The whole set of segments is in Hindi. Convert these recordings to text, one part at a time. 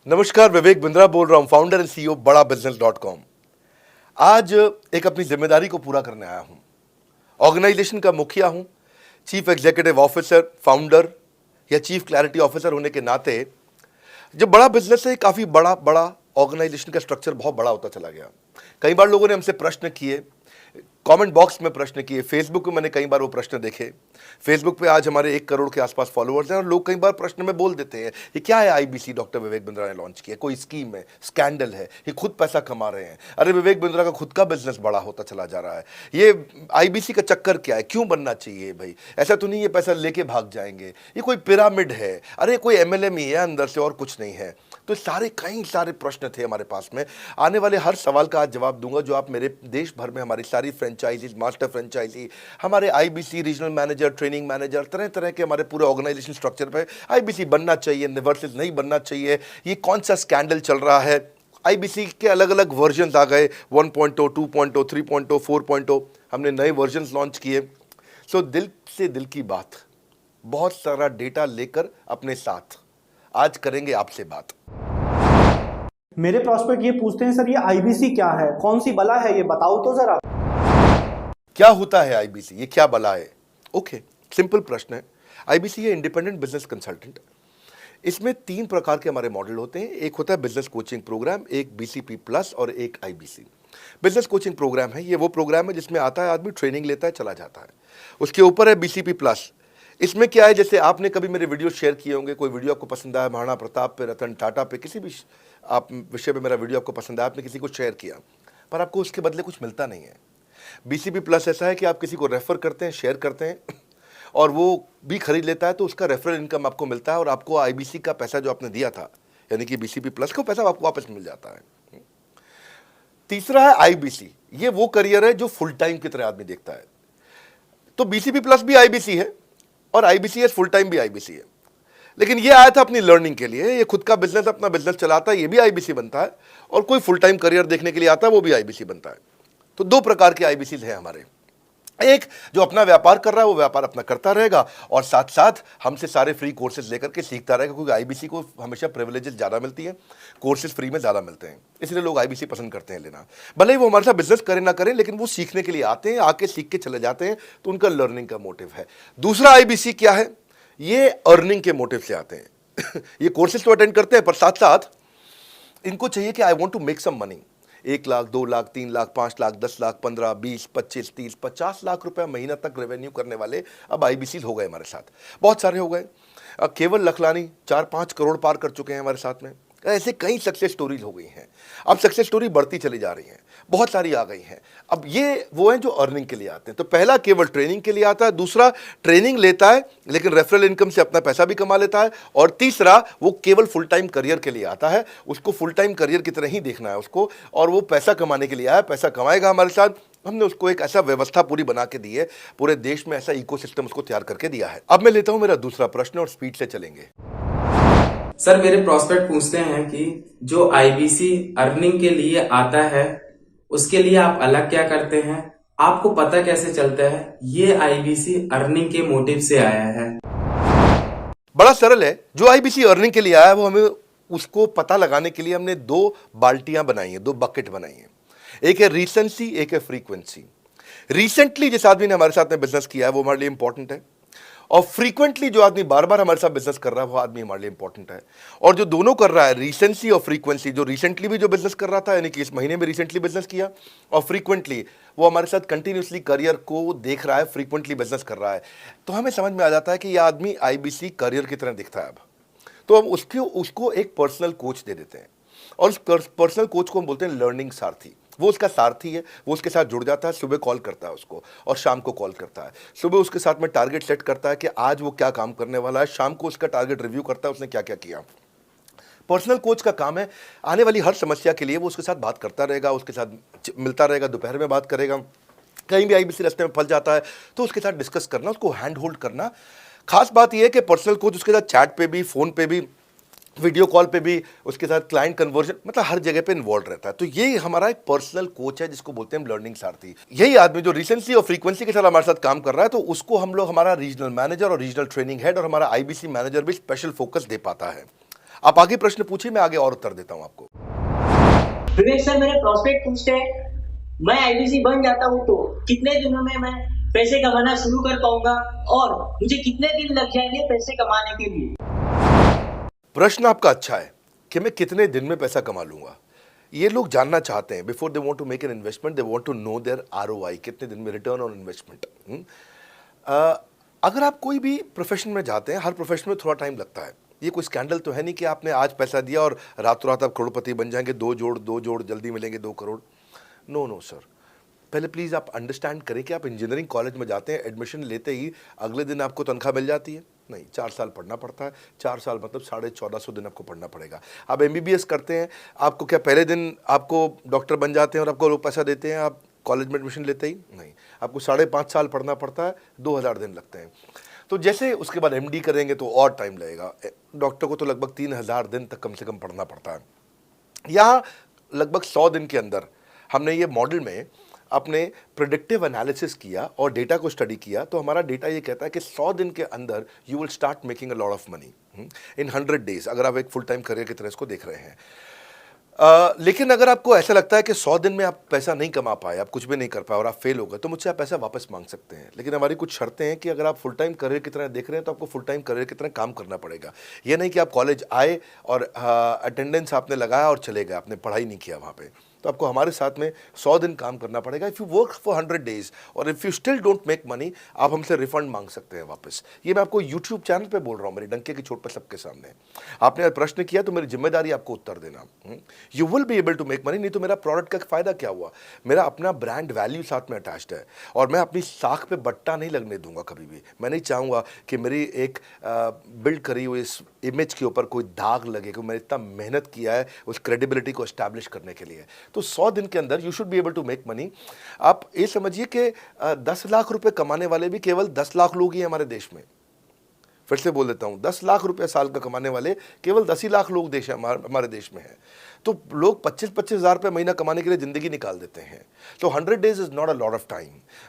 नमस्कार, विवेक बिंद्रा बोल रहा हूं, फाउंडर एंड सीईओ बड़ा बिजनेस .com। आज एक अपनी जिम्मेदारी को पूरा करने आया हूं। ऑर्गेनाइजेशन का मुखिया हूं, चीफ एग्जीक्यूटिव ऑफिसर, फाउंडर या चीफ क्लैरिटी ऑफिसर होने के नाते जब बड़ा बिजनेस है, काफी बड़ा बड़ा ऑर्गेनाइजेशन का स्ट्रक्चर बहुत बड़ा होता चला गया। कई बार लोगों ने हमसे प्रश्न किए, कमेंट बॉक्स में प्रश्न किए, फेसबुक पे मैंने कई बार वो प्रश्न देखे। फेसबुक पे आज हमारे 1 करोड़ के आसपास फॉलोअर्स हैं और लोग कई बार प्रश्न में बोल देते हैं, ये क्या है आईबीसी डॉक्टर विवेक बिंद्रा ने लॉन्च किया, कोई स्कीम है, स्कैंडल है, ये खुद पैसा कमा रहे हैं। अरे विवेक बिंद्रा का खुद का बिजनेस बड़ा होता चला जा रहा है, ये आईबीसी का चक्कर क्या है, क्यों बनना चाहिए भाई, ऐसा तो नहीं ये पैसा लेके भाग जाएंगे, ये कोई पिरामिड है, अरे कोई एमएलएम ही है अंदर से और कुछ नहीं है। तो कई सारे प्रश्न थे हमारे पास में। आने वाले हर सवाल का आज जवाब दूंगा जो आप मेरे देश भर में हमारी सारी फ्रेंचाइजीज, मास्टर फ्रेंचाइजी, हमारे IBC regional manager, training manager, तरह तरह के हमारे पूरे ऑर्गेनाइजेशन स्ट्रक्चर पे आईबीसी बनना चाहिए, वर्सेस नहीं बनना चाहिए, ये कौन सा स्कैंडल चल रहा है। आईबीसी के अलग अलग वर्जन आ गए, 1.0, 2.0, 3.0, 4.0, हमने नए वर्जन लॉन्च किए। सो दिल से दिल की बात, बहुत सारा डेटा लेकर अपने साथ आज करेंगे आपसे बात। मेरे प्रॉस्पेक्ट ये पूछते हैं, सर ये आईबीसी क्या है, कौन सी बला है, ये बताओ तो जरा। क्या होता है आईबीसी, ये क्या बला है? ओके, सिंपल प्रश्न है। आईबीसी है इंडिपेंडेंट बिजनेस कंसल्टेंट। इसमें 3 प्रकार के हमारे मॉडल होते हैं। एक होता है बिजनेस कोचिंग प्रोग्राम, एक बीसीपी प्लस और एक आईबीसी। बिजनेस कोचिंग प्रोग्राम है, ये वो प्रोग्राम है जिसमें आता है आदमी, ट्रेनिंग लेता है, चला जाता है। उसके ऊपर है बीसीपी प्लस। इसमें क्या है, जैसे आपने कभी मेरे वीडियो शेयर किए होंगे, कोई वीडियो आपको पसंद आया, महाराणा प्रताप पे, रतन टाटा पे, किसी भी आप विषय पे मेरा वीडियो आपको पसंद आया, आपने किसी को शेयर किया, पर आपको उसके बदले कुछ मिलता नहीं है। बीसीपी प्लस ऐसा है कि आप किसी को रेफर करते हैं, शेयर करते हैं और वो भी खरीद लेता है, तो उसका रेफरल इनकम आपको मिलता है और आपको आईबीसी का पैसा जो आपने दिया था, यानी कि बीसीपी प्लस का पैसा आपको वापस मिल जाता है। तीसरा है आईबीसी। ये वो करियर है जो फुल टाइम की तरह आदमी देखता है। तो बीसीपी प्लस भी आईबीसी है और आईबीसी फुल टाइम भी आईबीसी है। लेकिन ये आया था अपनी लर्निंग के लिए, ये खुद का बिजनेस, अपना बिजनेस चलाता है, ये भी आईबीसी बनता है, और कोई फुल टाइम करियर देखने के लिए आता है, वो भी आईबीसी बनता है। तो 2 प्रकार के आईबीसी हैं हमारे। एक जो अपना व्यापार कर रहा है वो व्यापार अपना करता रहेगा और साथ साथ हमसे सारे फ्री कोर्सेज लेकर के सीखता रहेगा, क्योंकि आईबीसी को हमेशा प्रिविलेजेस ज़्यादा मिलती हैं, कोर्सेज फ्री में ज़्यादा मिलते हैं, इसलिए लोग आईबीसी पसंद करते हैं लेना। भले ही वो हमारे साथ बिजनेस करें ना करें, लेकिन वो सीखने के लिए आते हैं, आके सीख के चले जाते हैं, तो उनका लर्निंग का मोटिव है। दूसरा आईबीसी क्या है, ये अर्निंग के मोटिव से आते हैं। ये कोर्सेज तो अटेंड करते हैं, पर साथ साथ इनको चाहिए कि I want to make some money. 1 lakh, 2 lakh, 3 lakh, 5 lakh, 10 lakh, 15, 20, 25, 30, 50 lakh रुपए महीना तक रेवेन्यू करने वाले अब आईबीसी हो गए हमारे साथ, बहुत सारे हो गए। केवल लखलानी 4-5 करोड़ पार कर चुके हैं हमारे साथ में। ऐसे कई सक्सेस स्टोरीज हो गई हैं। अब सक्सेस स्टोरी बढ़ती चली जा रही हैं, बहुत सारी आ गई हैं। अब ये वो हैं जो अर्निंग के लिए आते हैं। तो पहला केवल ट्रेनिंग के लिए आता है, दूसरा ट्रेनिंग लेता है लेकिन रेफरल इनकम से अपना पैसा भी कमा लेता है, और तीसरा वो केवल फुल टाइम करियर के लिए आता है। उसको फुल टाइम करियर की तरह ही देखना है उसको, और वो पैसा कमाने के लिए आया, पैसा कमाएगा हमारे साथ। हमने उसको एक ऐसा व्यवस्था पूरी बना के दी है, पूरे देश में ऐसा इकोसिस्टम उसको तैयार करके दिया है। अब मैं लेता हूं मेरा दूसरा प्रश्न और स्पीड से चलेंगे। सर मेरे प्रॉस्पेक्ट पूछते हैं कि जो आईबीसी अर्निंग के लिए आता है उसके लिए आप अलग क्या करते हैं, आपको पता कैसे चलता है ये आईबीसी अर्निंग के मोटिव से आया है? बड़ा सरल है। जो आईबीसी अर्निंग के लिए आया है वो हमें उसको पता लगाने के लिए हमने 2 बाल्टियां बनाई हैं, 2 बकेट बनाई हैं। एक है रीसेंसी, एक है फ्रीक्वेंसी। रिसेंटली जिस आदमी ने हमारे साथ में बिजनेस किया है वो हमारे लिए इंपॉर्टेंट है, और फ्रीक्वेंटली जो आदमी बार बार हमारे साथ बिजनेस कर रहा है वो आदमी हमारे लिए इंपॉर्टेंट है। और जो दोनों कर रहा है, रिसेंसी और फ्रीक्वेंसी, जो रिसेंटली भी जो बिजनेस कर रहा था, यानी कि इस महीने में रिसेंटली बिजनेस किया, और फ्रीक्वेंटली वो हमारे साथ कंटिन्यूसली करियर को देख रहा है, फ्रीक्वेंटली बिजनेस कर रहा है, तो हमें समझ में आ जाता है कि यह आदमी आईबीसी करियर की तरह दिखता है। अब तो हम उसको एक पर्सनल कोच दे देते हैं, और उस पर्सनल कोच को हम बोलते हैं लर्निंग सारथी। वो उसका सारथी है, वो उसके साथ जुड़ जाता है, सुबह कॉल करता है उसको और शाम को कॉल करता है। सुबह उसके साथ में टारगेट सेट करता है कि आज वो क्या काम करने वाला है, शाम को उसका टारगेट रिव्यू करता है उसने क्या क्या किया। पर्सनल कोच का काम है आने वाली हर समस्या के लिए वो उसके साथ बात करता रहेगा, उसके साथ मिलता रहेगा, दोपहर में बात करेगा, कहीं भी आईबीसी रास्ते में फंस जाता है तो उसके साथ डिस्कस करना, उसको हैंड होल्ड करना। खास बात यह है कि पर्सनल कोच उसके साथ चैट पे भी, फोन पे भी, वीडियो कॉल पे भी, उसके साथ क्लाइंट कन्वर्जन, मतलब हर जगह पे इन्वॉल्व रहता है। तो ये हमारा एक पर्सनल कोच है जिसको बोलते हैं हम लर्निंग सारथी। यही आदमी जो रिसेंसी और फ्रीक्वेंसी के साथ हमारे साथ काम कर रहा है, तो उसको हम लोग हमारा रीजनल मैनेजर और रीजनल ट्रेनिंग हेड और हमारा आईबीसी मैनेजर भी स्पेशल फोकस दे पाता है। आप आगे प्रश्न पूछिए, मैं आगे और उत्तर देता हूं आपको। विवेक सर, मेरे प्रोस्पेक्ट पूछते हैं, मैं आईबीसी बन जाता हूँ तो कितने दिनों में मैं पैसे कमाना शुरू कर पाऊंगा और मुझे कितने दिन लग जाएंगे पैसे कमाने के लिए? प्रश्न आपका अच्छा है कि मैं कितने दिन में पैसा कमा लूंगा। ये लोग जानना चाहते हैं, before they want to make an investment, they want to know their ROI, कितने दिन में रिटर्न ऑन इन्वेस्टमेंट। अगर आप कोई भी प्रोफेशन में जाते हैं, हर प्रोफेशन में थोड़ा टाइम लगता है। ये कोई स्कैंडल तो है नहीं कि आपने आज पैसा दिया और रातों रात आप करोड़पति बन जाएंगे, दो जोड़ जल्दी मिलेंगे 2 करोड़। नो नो सर, पहले प्लीज़ आप अंडरस्टैंड करें कि आप इंजीनियरिंग कॉलेज में जाते हैं, एडमिशन लेते ही अगले दिन आपको तनख्वाह मिल जाती है? नहीं, 4 साल पढ़ना पड़ता है। 4 साल मतलब 1450 दिन आपको पढ़ना पड़ेगा। आप एमबीबीएस करते हैं, आपको क्या पहले दिन आपको डॉक्टर बन जाते हैं और आपको लोग पैसा देते हैं आप कॉलेज में एडमिशन लेते ही? नहीं, आपको 5.5 साल पढ़ना पड़ता है, 2000 दिन लगते हैं। तो जैसे उसके बाद एमडी करेंगे तो और टाइम लगेगा। डॉक्टर को तो लगभग 3000 दिन तक कम से कम पढ़ना पड़ता है। यहाँ लगभग 100 दिन के अंदर हमने ये मॉडल में अपने प्रिडिक्टिव एनालिसिस किया और डेटा को स्टडी किया, तो हमारा डेटा ये कहता है कि 100 दिन के अंदर you will start making a lot of money in 100 days, अगर आप एक फुल टाइम करियर की तरह इसको देख रहे हैं। लेकिन अगर आपको ऐसा लगता है कि 100 दिन में आप पैसा नहीं कमा पाए, आप कुछ भी नहीं कर पाए और आप फेल हो गए, तो मुझसे आप पैसा वापस मांग सकते हैं। लेकिन हमारी कुछ शर्तें हैं कि अगर आप फुल टाइम करियर की तरह देख रहे हैं तो आपको फुल टाइम करियर की तरह काम करना पड़ेगा। ये नहीं कि आप कॉलेज आए और अटेंडेंस आपने लगाया और चले गए, आपने पढ़ाई नहीं किया वहाँ पे। तो आपको हमारे साथ में 100 दिन काम करना पड़ेगा। If you work for 100 days और if you still don't make money, आप हमसे रिफंड मांग सकते हैं वापस। ये मैं आपको यूट्यूब चैनल पे बोल रहा हूँ, मेरे डंके की चोट पर सबके सामने। आपने प्रश्न किया तो मेरी जिम्मेदारी आपको उत्तर देना। You will be able to make money, नहीं तो मेरा प्रोडक्ट का फ़ायदा क्या हुआ? मेरा अपना ब्रांड वैल्यू साथ में अटैच्ड है और मैं अपनी साख पे बट्टा नहीं लगने दूंगा कभी भी। मैं नहीं चाहूँगा कि मेरी एक बिल्ड करी हुई इस इमेज के ऊपर कोई दाग लगे, क्योंकि मैंने इतना मेहनत किया है उस क्रेडिबिलिटी को एस्टैब्लिश करने के लिए। तो 100 दिन के अंदर you should be able to make money. आप ये समझिए कि 10 लाख रुपए कमाने वाले भी केवल 10 लाख लोग ही हमारे देश में। फिर से बोल देता हूं, 10 लाख रुपए साल का कमाने वाले केवल 10 ही लाख लोग हमारे देश में हैं। तो लोग 25-25 हज़ार रुपये महीना कमाने के लिए ज़िंदगी निकाल देते हैं। तो 100 days is not a lot of time.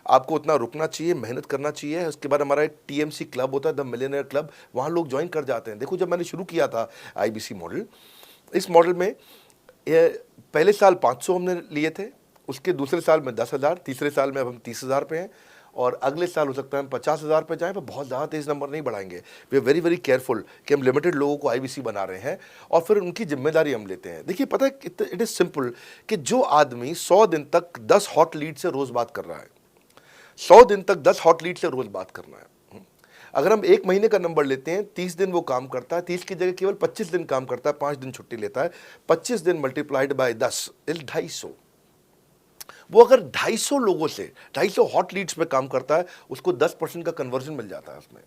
आपको उतना रुकना चाहिए, मेहनत करना चाहिए। उसके बाद हमारा एक टीएमसी क्लब होता है, द मिलियनेयर क्लब, वहाँ लोग ज्वाइन कर जाते हैं। देखो, जब मैंने शुरू किया था आईबीसी मॉडल, इस मॉडल में पहले साल 500 हमने लिए थे, उसके दूसरे साल में 10,000, तीसरे साल में अब हम 30,000 पे हैं और अगले साल हो सकता है हम 50,000 पे जाएं, पर बहुत ज़्यादा तेज़ नंबर नहीं बढ़ाएंगे। We are very very careful कि हम लिमिटेड लोगों को आईबीसी बना रहे हैं और फिर उनकी जिम्मेदारी हम लेते हैं। देखिए, पता है इट इज़ सिंपल कि जो आदमी 100 दिन तक 10 हॉट लीड से रोज़ बात कर रहा है, 100 दिन तक 10 हॉट लीड से रोज़ बात करना है। अगर हम 1 महीने का नंबर लेते हैं, 30 दिन वो काम करता है, 30 की जगह केवल 25 दिन काम करता है, 5 दिन छुट्टी लेता है, 25 दिन मल्टीप्लाइड बाय 10 इज 250। वो अगर 250 लोगों से 250 हॉट लीड्स पे काम करता है, उसको 10% का कन्वर्जन मिल जाता है उसमें,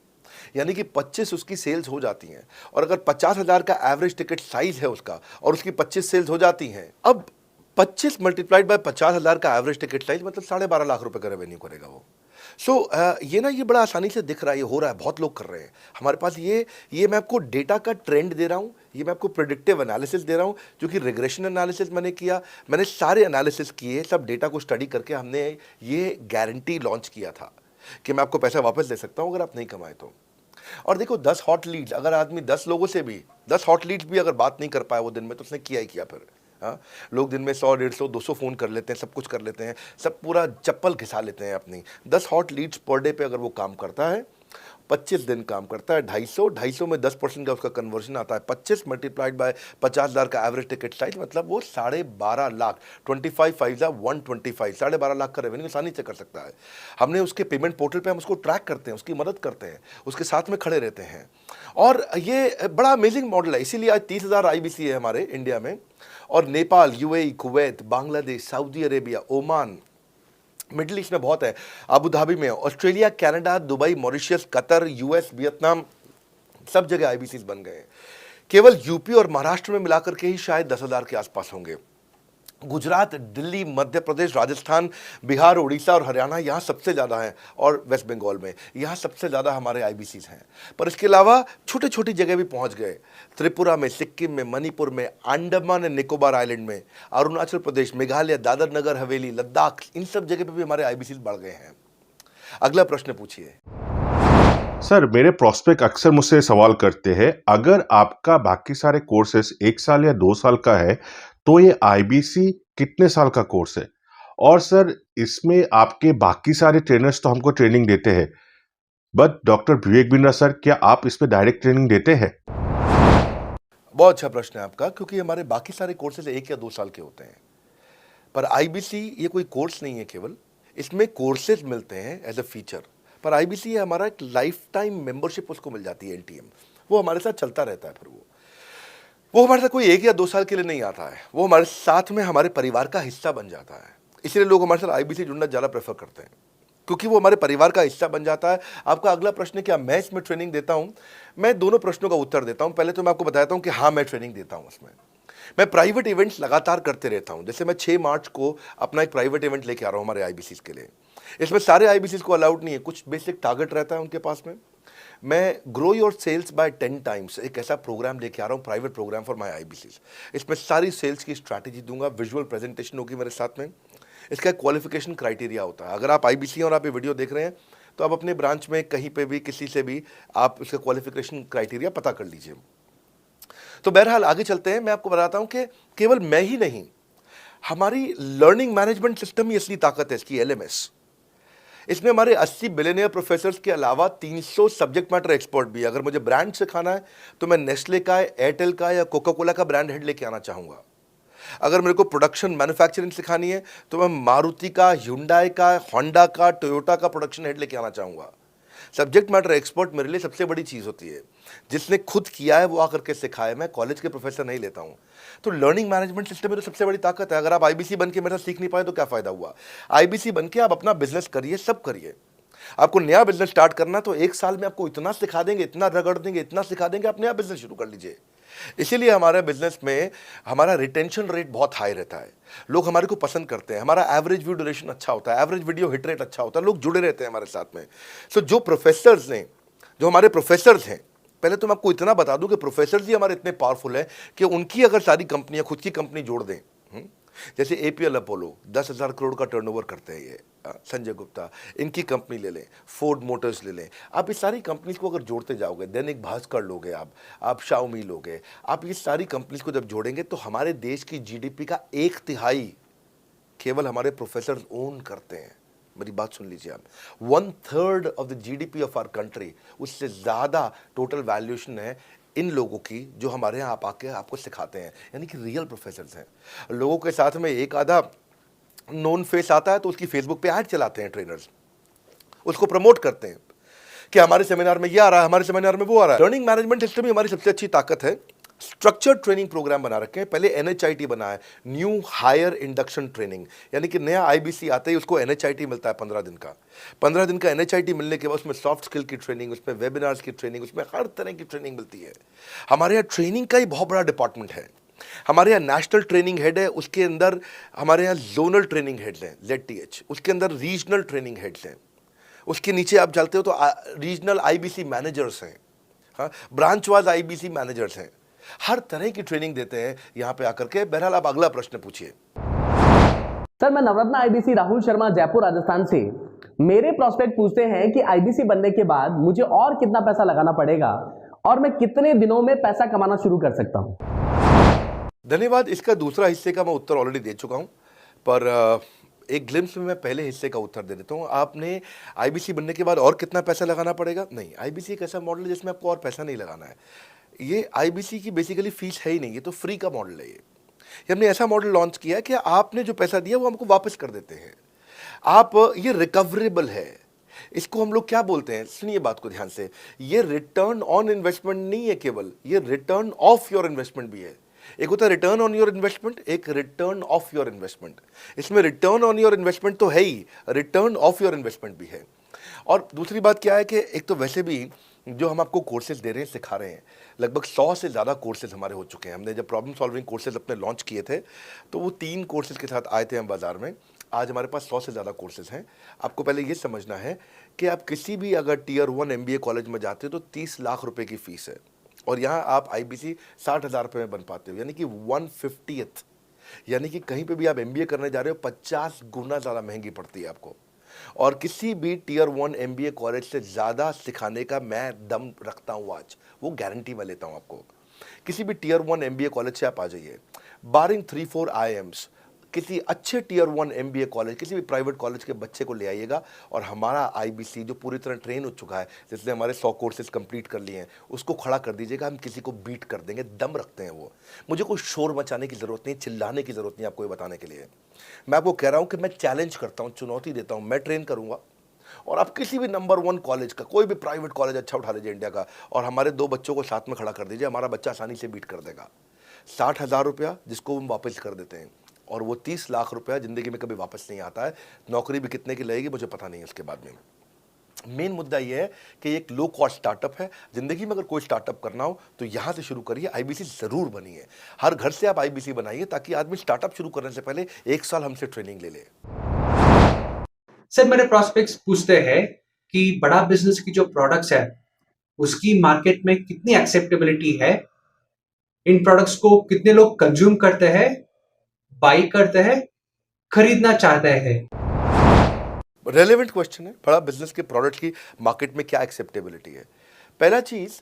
यानी कि 25 उसकी सेल्स हो जाती हैं। और अगर 50,000 का एवरेज टिकट साइज है उसका और उसकी 25 सेल्स हो जाती हैं, अब 25 मल्टीप्लाइड बाय 50,000 का एवरेज टिकट साइज मतलब 12.5 लाख रुपए का रेवेन्यू करेगा वो। ये ना, ये बड़ा आसानी से दिख रहा है, ये हो रहा है, बहुत लोग कर रहे हैं हमारे पास। ये मैं आपको डेटा का ट्रेंड दे रहा हूँ, ये मैं आपको प्रेडिक्टिव एनालिसिस दे रहा हूँ, जो कि रिग्रेशन एनालिसिस मैंने किया। मैंने सारे एनालिसिस किए, सब डेटा को स्टडी करके हमने ये गारंटी लॉन्च किया था कि मैं आपको पैसा वापस दे सकता हूँ अगर आप नहीं कमाए तो। और देखो, 10 हॉट लीड्स, अगर आदमी 10 लोगों से भी 10 हॉट लीड्स भी अगर बात नहीं कर पाया वो दिन में, तो उसने किया ही किया फिर। हाँ, लोग दिन में 100, 150, 200 फ़ोन कर लेते हैं, सब कुछ कर लेते हैं, सब पूरा चप्पल घिसा लेते हैं अपनी। 10 हॉट लीड्स पर डे पे अगर वो काम करता है, 25 दिन काम करता है, 250 में 10% का उसका कन्वर्जन आता है, 25 मल्टीप्लाइड बाय 50,000 का एवरेज टिकट साइज, मतलब वो 12.5 लाख, 25 5 125, 12.5 लाख का रेवेन्यू आसानी से कर सकता है। हमने उसके पेमेंट पोर्टल पे हम उसको ट्रैक करते हैं, उसकी मदद करते हैं, उसके साथ में खड़े रहते हैं। और ये बड़ा अमेजिंग मॉडल है, इसीलिए आज 30,000 आईबीसी है हमारे इंडिया में। और Nepal, UAE, Kuwait, Bangladesh, Saudi Arabia, Oman, middle east में बहुत है, अबू धाबी में, Australia, Canada, Dubai, Mauritius, Qatar, US, Vietnam, सब जगह आईबीसीज बन गए हैं। केवल यूपी और महाराष्ट्र में मिलाकर के ही शायद 10,000 के आसपास होंगे। गुजरात, दिल्ली, मध्य प्रदेश, राजस्थान, बिहार, उड़ीसा और हरियाणा, यहाँ सबसे ज़्यादा हैं, और वेस्ट बंगाल में यहाँ सबसे ज़्यादा हमारे आईबीसीज हैं। पर इसके अलावा छोटी छोटी जगह भी पहुँच गए, त्रिपुरा में, सिक्किम में, मणिपुर में, अंडमान एंड निकोबार आइलैंड में, अरुणाचल प्रदेश, मेघालय, दादर नगर हवेली, लद्दाख, इन सब जगह पे भी हमारे आईबीसीज बढ़ गए हैं। अगला प्रश्न पूछिए। सर, मेरे प्रोस्पेक्ट अक्सर मुझसे सवाल करते हैं, अगर आपका बाकी सारे कोर्सेस 1 साल या 2 साल का है, तो ये आईबीसी कितने साल का कोर्स है? और सर, इसमें आपके बाकी सारे ट्रेनर्स तो हमको ट्रेनिंग देते हैं, but doctor Vivek Bindra sir, क्या आप इसमें डायरेक्ट ट्रेनिंग देते हैं? बहुत अच्छा प्रश्न है आपका, क्योंकि हमारे बाकी सारे कोर्सेज 1 या 2 साल के होते हैं, पर आईबीसी ये कोई कोर्स नहीं है केवल, इसमें कोर्सेज मिलते हैं एज अ फीचर। पर आईबीसी हमारा एक लाइफ टाइम मेंबरशिप उसको मिल जाती है, एनटीएम, वो हमारे साथ चलता रहता है। फिर वो हमारे साथ कोई 1 या 2 साल के लिए नहीं आता है, वो हमारे साथ में हमारे परिवार का हिस्सा बन जाता है। इसलिए लोग हमारे साथ आईबीसी जुड़ना ज़्यादा प्रेफर करते हैं, क्योंकि वो हमारे परिवार का हिस्सा बन जाता है। आपका अगला प्रश्न है, क्या मैं इसमें ट्रेनिंग देता हूँ? मैं दोनों प्रश्नों का उत्तर देता हूँ। पहले तो मैं आपको बताता हूँ कि हाँ, मैं ट्रेनिंग देता हूँ उसमें। मैं प्राइवेट इवेंट्स लगातार करते रहता हूँ। जैसे मैं 6 मार्च को अपना एक प्राइवेट इवेंट लेके आ रहा हूँ हमारे आईबीसीज के लिए। इसमें सारे आईबीसीज को अलाउड नहीं है, कुछ बेसिक टारगेट रहता है उनके पास में। मैं grow your sales by 10 times एक ऐसा प्रोग्राम लेके आ रहा हूँ, private program for my IBCs. इसमें सारी सेल्स की स्ट्रैटेजी दूंगा, विजुअल प्रेजेंटेशन होगी मेरे साथ में। इसका क्वालिफिकेशन क्राइटेरिया होता है। अगर आप आईबीसी और आप ये वीडियो देख रहे हैं, तो आप अपने ब्रांच में कहीं पे भी किसी से भी आप इसका क्वालिफिकेशन क्राइटेरिया पता कर लीजिए। तो बहरहाल आगे चलते हैं। मैं आपको बताता हूं कि केवल मैं ही नहीं, हमारी लर्निंग मैनेजमेंट सिस्टम ही असली ताकत है इसकी, एलएमएस। इसमें हमारे 80 बिलियनियर प्रोफेसर्स के अलावा 300 सब्जेक्ट मैटर एक्सपर्ट भी है। अगर मुझे ब्रांड सिखाना है, तो मैं नेस्ले का, एयरटेल का या कोका कोला का ब्रांड हेड लेके आना चाहूँगा। अगर मेरे को प्रोडक्शन मैन्युफैक्चरिंग सिखानी है, तो मैं मारुति का, ह्युंडई का, होंडा का, टोयोटा का प्रोडक्शन हेड लेके आना चाहूँगा। सब्जेक्ट मैटर एक्सपर्ट मेरे लिए सबसे बड़ी चीज़ होती है। जिसने खुद किया है वो आकर के सिखाए। मैं कॉलेज के प्रोफेसर नहीं लेता हूँ। तो लर्निंग मैनेजमेंट सिस्टम में तो सबसे बड़ी ताकत है। अगर आप आईबीसी बन के मेरे साथ सीख नहीं पाए तो क्या फ़ायदा हुआ? आईबीसी बन के आप अपना बिजनेस करिए, सब करिए। आपको नया बिजनेस स्टार्ट करना, तो 1 साल में आपको इतना सिखा देंगे, इतना रगड़ देंगे, इतना सिखा देंगे, आप नया बिजनेस शुरू कर लीजिए। इसीलिए हमारे बिजनेस में हमारा रिटेंशन रेट बहुत हाई रहता है। लोग हमारे को पसंद करते हैं। हमारा एवरेज व्यू ड्यूरेशन अच्छा होता है, एवरेज वीडियो हिट रेट अच्छा होता है, लोग जुड़े रहते हैं हमारे साथ में। सो जो प्रोफेसर्स ने, जो हमारे प्रोफेसर्स हैं, पहले तो मैं आपको इतना बता दूं कि प्रोफेसर्स ही हमारे इतने पावरफुल हैं कि उनकी अगर सारी कंपनियां खुद की कंपनी जोड़ दें, जैसे एपीएल अपोलो 10,000 करोड़ का टर्नओवर करते हैं ये, संजय गुप्ता, इनकी कंपनी ले लें, फोर्ड मोटर्स ले लें। आप इस सारी कंपनीज को अगर जोड़ते जाओगे, दैनिक भास्कर लोगे, आप शाओमी लोगे, आप ये सारी कंपनीज को जब जोड़ेंगे, तो हमारे देश की जीडीपी का 1/3 केवल हमारे प्रोफेसर ओन करते हैं। मेरी बात सुन लीजिए आप, 1/3 of the GDP of our country, उससे ज़्यादा टोटल वैल्यूएशन है इन लोगों की, जो हमारे यहाँ आप आके आपको सिखाते हैं, यानी कि रियल प्रोफेसर्स हैं। लोगों के साथ में एक आधा नोन फेस आता है, तो उसकी फेसबुक पे ऐड चलाते हैं ट्रेनर्स, उसको प्रमोट करते हैं कि हमारे सेमिनार में ये आ रहा है, हमारे सेमिनार में वो आ रहा है। लर्निंग मैनेजमेंट सिस्टम ही हमारी सबसे अच्छी ताकत है। स्ट्रक्चर्ड ट्रेनिंग प्रोग्राम बना रखे हैं। पहले एनएचआईटी बना है, न्यू हायर इंडक्शन ट्रेनिंग, यानी कि नया आईबीसी आते ही उसको एनएचआईटी मिलता है 15 दिन का। 15 दिन का एनएचआईटी मिलने के बाद उसमें सॉफ्ट स्किल की ट्रेनिंग, उसमें वेबिनार्स की ट्रेनिंग, उसमें हर तरह की ट्रेनिंग मिलती है। हमारे यहाँ ट्रेनिंग का ही बहुत बड़ा डिपार्टमेंट है। हमारे यहाँ नेशनल ट्रेनिंग हेड है, उसके अंदर हमारे यहाँ जोनल ट्रेनिंग हेड्स हैं, ZTH, उसके अंदर रीजनल ट्रेनिंग हेड्स हैं, उसके नीचे आप चलते हो तो रीजनल आईबीसी मैनेजर्स हैं, हाँ, ब्रांच वाइज आईबीसी मैनेजर्स हैं। हर तरह की ट्रेनिंग देते हैं यहाँ पे आकर के। बहरहाल आप अगला प्रश्न पूछिए। सर, मैं नवरत्न आईबीसी राहुल शर्मा, जयपुर राजस्थान से। मेरे प्रोस्पेक्ट पूछते हैं कि आईबीसी बनने के बाद मुझे और कितना पैसा लगाना पड़ेगा और मैं कितने दिनों में पैसा कमाना शुरू कर सकता हूं? धन्यवाद। इसका दूसरा हिस्से का मैं उत्तर ऑलरेडी दे चुका हूं, पर एक ग्लिम्स में मैं पहले हिस्से का उत्तर दे देता हूं। आपने आईबीसी बनने के बाद और कितना पैसा लगाना पड़ेगा? नहीं, आईबीसी एक ऐसा मॉडल है जिसमें आपको और पैसा नहीं लगाना है। ये आईबीसी की बेसिकली फीस है ही नहीं, ये तो फ्री का मॉडल है। ये हमने ऐसा मॉडल लॉन्च किया है कि आपने जो पैसा दिया वो हमको वापस कर देते हैं आप। ये रिकवरेबल है। इसको हम लोग क्या बोलते हैं, सुनिए बात को ध्यान से, ये रिटर्न ऑन इन्वेस्टमेंट नहीं है केवल, ये रिटर्न ऑफ योर इन्वेस्टमेंट भी है। एक होता है रिटर्न ऑन योर इन्वेस्टमेंट, एक रिटर्न ऑफ योर इन्वेस्टमेंट। इसमें रिटर्न ऑन योर इन्वेस्टमेंट तो है ही, रिटर्न ऑफ योर इन्वेस्टमेंट भी है। और दूसरी बात क्या है कि एक तो वैसे भी जो हम आपको कोर्सेज दे रहे हैं, सिखा रहे हैं, लगभग 100 से ज़्यादा कोर्सेज हमारे हो चुके हैं। हमने जब प्रॉब्लम सॉल्विंग कोर्सेज अपने लॉन्च किए थे, तो वो 3 कोर्सेज के साथ आए थे हम बाज़ार में। आज हमारे पास 100 से ज़्यादा कोर्सेज हैं। आपको पहले ये समझना है कि आप किसी भी अगर Tier 1 MBA कॉलेज में जाते हो तो 30 लाख रुपए की फ़ीस है, और यहाँ आप IBC 60,000 रुपये में बन पाते हो, यानी कि 1/50th। यानी कि कहीं पे भी आप MBA करने जा रहे हो 50 गुना ज़्यादा महंगी पड़ती है आपको। और किसी भी टीयर 1 MBA कॉलेज से ज़्यादा सिखाने का मैं दम रखता हूँ आज, वो गारंटी मैं लेता हूँ आपको। किसी भी टीयर 1 MBA कॉलेज से आप आ जाइए, बारिंग 3-4 IIMs, किसी अच्छे टीयर 1 MBA कॉलेज, किसी भी प्राइवेट कॉलेज के बच्चे को ले आइएगा और हमारा IBC जो पूरी तरह ट्रेन हो चुका है, जिसने हमारे 100 कोर्सेज कंप्लीट कर लिए हैं, उसको खड़ा कर दीजिएगा, हम किसी को बीट कर देंगे, दम रखते हैं वो। मुझे कोई शोर मचाने की ज़रूरत नहीं, चिल्लाने की ज़रूरत नहीं आपको ये बताने के लिए। मैं आपको कह रहा हूँ कि मैं चैलेंज करता हूँ, चुनौती देता हूँ, मैं ट्रेन करूँगा और आप किसी भी नंबर 1 कॉलेज का, कोई भी प्राइवेट कॉलेज अच्छा उठा लीजिए इंडिया का और हमारे 2 बच्चों को साथ में खड़ा कर दीजिए, हमारा बच्चा आसानी से बीट कर देगा। 60,000 रुपया जिसको हम वापस कर देते हैं और वो 30 लाख रुपया ज़िंदगी में कभी वापस नहीं आता है। नौकरी भी कितने की लगेगी मुझे पता नहीं है उसके बाद में। मेन मुद्दा ये है कि एक लो कॉस्ट स्टार्टअप है। ज़िंदगी में अगर कोई स्टार्टअप करना हो तो यहाँ से शुरू करिए, IBC ज़रूर बनिए। हर घर से आप IBC बनाइए ताकि आदमी स्टार्टअप शुरू करने से पहले 1 साल हमसे ट्रेनिंग ले ले। सर मेरे प्रोस्पेक्ट्स पूछते हैं कि बड़ा बिजनेस की जो प्रोडक्ट्स है उसकी मार्केट में कितनी एक्सेप्टेबिलिटी है, इन प्रोडक्ट्स को कितने लोग कंज्यूम करते हैं, बाई करते हैं, खरीदना चाहते हैं। रेलेवेंट क्वेश्चन है। बड़ा बिजनेस के प्रोडक्ट की मार्केट में क्या एक्सेप्टेबिलिटी है? पहला चीज,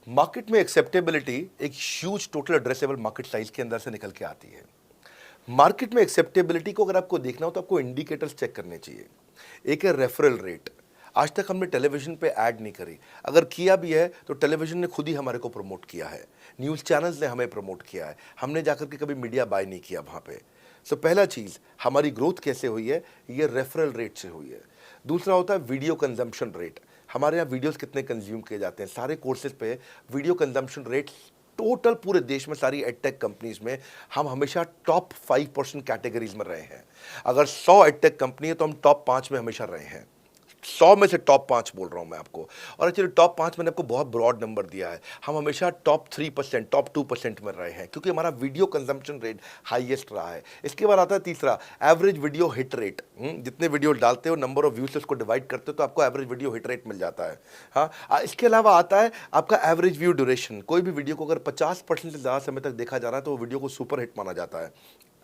मार्केट में एक्सेप्टेबिलिटी एक huge total addressable market size के अंदर से निकल के आती है। मार्केट में एक्सेप्टेबिलिटी को अगर आपको देखना हो तो आपको इंडिकेटर्स चेक करने चाहिए। एक है रेफरल रेट। आज तक हमने टेलीविजन पे ऐड नहीं करी, अगर किया भी है तो टेलीविजन ने खुद ही हमारे को प्रमोट किया है, न्यूज़ चैनल्स ने हमें प्रमोट किया है, हमने जाकर के कभी मीडिया बाय नहीं किया वहाँ पे। सो पहला चीज़, हमारी ग्रोथ कैसे हुई है, ये रेफरल रेट से हुई है। दूसरा होता है वीडियो कंजम्पशन रेट। हमारे यहाँ वीडियोस कितने कंज्यूम किए जाते हैं, सारे कोर्सेज पे वीडियो कंजम्पशन रेट टोटल पूरे देश में सारी एडटेक कंपनीज में हम हमेशा टॉप 5% कैटेगरीज में रहे हैं। अगर 100 एडटेक कंपनी है तो हम टॉप 5 में हमेशा रहे हैं। 100 में से टॉप 5 बोल रहा हूं मैं आपको। और एक्चुअली टॉप 5 मैंने आपको बहुत ब्रॉड नंबर दिया है, हम हमेशा टॉप 3%, टॉप 2% में रहे हैं क्योंकि हमारा वीडियो कंजम्पशन रेट हाईएस्ट रहा है। इसके बाद आता है तीसरा, एवरेज वीडियो हिट रेट। जितने वीडियो डालते हो, नंबर ऑफ व्यूज से उसको डिवाइड करते हो तो आपको एवरेज वीडियो हिट रेट मिल जाता है। हाँ, इसके अलावा आता है आपका एवरेज व्यू ड्यूरेशन। कोई भी वीडियो को अगर 50% से ज़्यादा समय तक देखा जा रहा है तो वो वीडियो को सुपर हिट माना जाता है।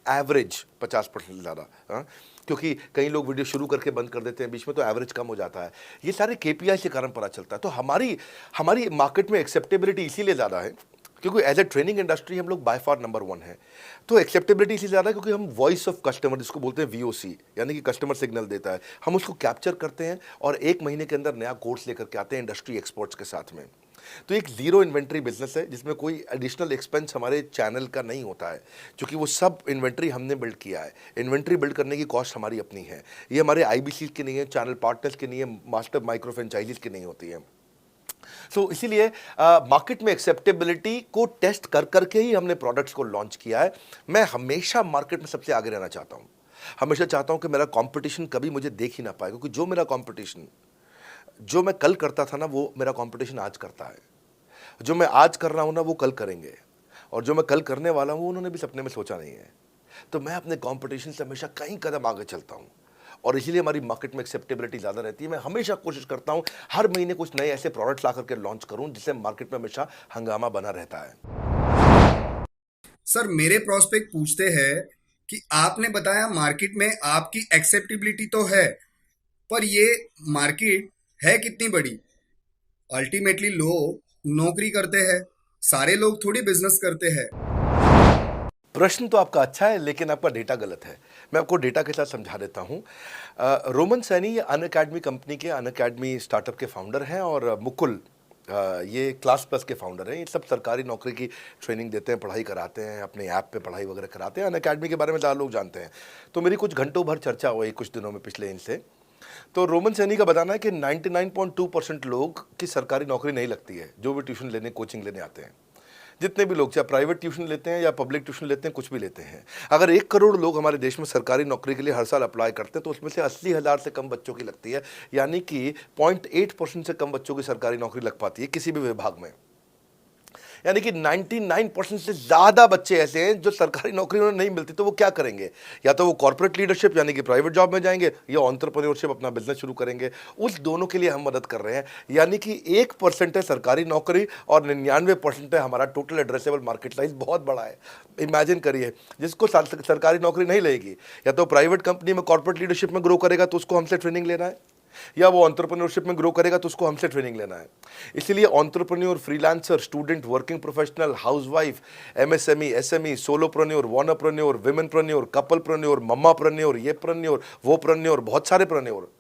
एवरेज 50% से ज़्यादा, हाँ, क्योंकि कई लोग वीडियो शुरू करके बंद कर देते हैं बीच में तो एवरेज कम हो जाता है। ये सारे KPI के कारण पता चलता है। तो हमारी मार्केट में एक्सेप्टेबिलिटी इसीलिए ज़्यादा है क्योंकि एज ए ट्रेनिंग इंडस्ट्री हम लोग बाय फार नंबर 1 है। तो एक्सेप्टेबिलिटी इसीलिए ज़्यादा है क्योंकि हम वॉइस ऑफ कस्टमर, जिसको बोलते हैं VOC, यानी कि कस्टमर सिग्नल देता है, हम उसको कैप्चर करते हैं और 1 महीने के अंदर नया कोर्स लेकर के आते हैं इंडस्ट्री एक्सपर्ट्स के साथ में। तो एक जीरो इन्वेंट्री बिजनेस है जिसमें कोई एडिशनल एक्सपेंस हमारे चैनल का नहीं होता है, क्योंकि वो सब इन्वेंट्री हमने बिल्ड किया है। इन्वेंट्री बिल्ड करने की कॉस्ट हमारी अपनी है, ये हमारे IBC की नहीं है, चैनल पार्टनर्स की नहीं है, मास्टर माइक्रो फ्रेंचाइजीज की नहीं होती है। सो इसीलिए मार्केट में एक्सेप्टेबिलिटी को टेस्ट कर करके ही हमने प्रोडक्ट्स को लॉन्च किया है। मैं हमेशा मार्केट में सबसे आगे रहना चाहता हूँ, हमेशा चाहता हूँ कि मेरा कंपटीशन कभी मुझे देख ही ना पाए, क्योंकि जो मेरा कंपटीशन, जो मैं कल करता था ना, वो मेरा कंपटीशन आज करता है। जो मैं आज कर रहा हूँ ना, वो कल करेंगे, और जो मैं कल करने वाला हूँ उन्होंने भी सपने में सोचा नहीं है। तो मैं अपने कंपटीशन से हमेशा कई कदम आगे चलता हूँ और इसीलिए हमारी मार्केट में एक्सेप्टेबिलिटी ज़्यादा रहती है। मैं हमेशा कोशिश करता हूँ हर महीने कुछ नए ऐसे प्रोडक्ट्स ला करके लॉन्च करूँ जिससे मार्केट में हमेशा हंगामा बना रहता है। सर मेरे प्रोस्पेक्ट पूछते हैं कि आपने बताया मार्केट में आपकी एक्सेप्टेबिलिटी तो है, पर ये मार्केट है कितनी बड़ी? अल्टीमेटली लोग नौकरी करते हैं, सारे लोग थोड़ी बिजनेस करते हैं। प्रश्न तो आपका अच्छा है लेकिन आपका डेटा गलत है। मैं आपको डेटा के साथ समझा देता हूँ। रोमन सैनी ये अनअकैडमी कंपनी के, अनअकैडमी स्टार्टअप के फाउंडर हैं, और मुकुल ये क्लास प्लस के फाउंडर हैं। ये सब सरकारी नौकरी की ट्रेनिंग देते हैं, पढ़ाई कराते हैं, अपने ऐप पे पढ़ाई वगैरह कराते हैं। अनअकैडमी के बारे में ज़्यादा लोग जानते हैं। तो मेरी कुछ घंटों भर चर्चा हुई कुछ दिनों में पिछले इनसे। तो रोमन सैनी का बताना है कि 99.2% लोग की सरकारी नौकरी नहीं लगती है, जो भी ट्यूशन लेने, कोचिंग लेने आते हैं। जितने भी लोग, चाहे प्राइवेट ट्यूशन लेते हैं या पब्लिक ट्यूशन लेते हैं, कुछ भी लेते हैं, अगर 1 करोड़ लोग हमारे देश में सरकारी नौकरी के लिए हर साल अप्लाई करते हैं तो उसमें से 80,000 से कम बच्चों की लगती है, यानी कि 0.8% से कम बच्चों की सरकारी नौकरी लग पाती है किसी भी विभाग में। यानी कि 99% से ज़्यादा बच्चे ऐसे हैं जो सरकारी नौकरी उन्हें नहीं मिलती, तो वो क्या करेंगे? या तो वो कॉर्पोरेट लीडरशिप यानी कि प्राइवेट जॉब में जाएंगे, या एंटरप्रेन्योरशिप अपना बिजनेस शुरू करेंगे। उस दोनों के लिए हम मदद कर रहे हैं। यानी कि 1% है सरकारी नौकरी और 99% है हमारा टोटल एड्रेसेबल मार्केट साइज बहुत बड़ा है। इमेजिन करिए, जिसको सरकारी नौकरी नहीं लगेगी, या तो प्राइवेट कंपनी में कॉर्पोरेट लीडरशिप में ग्रो करेगा तो उसको हमसे ट्रेनिंग लेना है, या वो एंटरप्रेन्योरशिप में ग्रो करेगा तो उसको हमसे ट्रेनिंग लेना है। इसलिए entrepreneur, freelancer, student, working professional, housewife, MSME, SME, solopreneur, wantrepreneur, womenpreneur, couplepreneur, mommapreneur, ये प्रेन्योर, वो प्रेन्योर, बहुत सारे प्रेन्योर,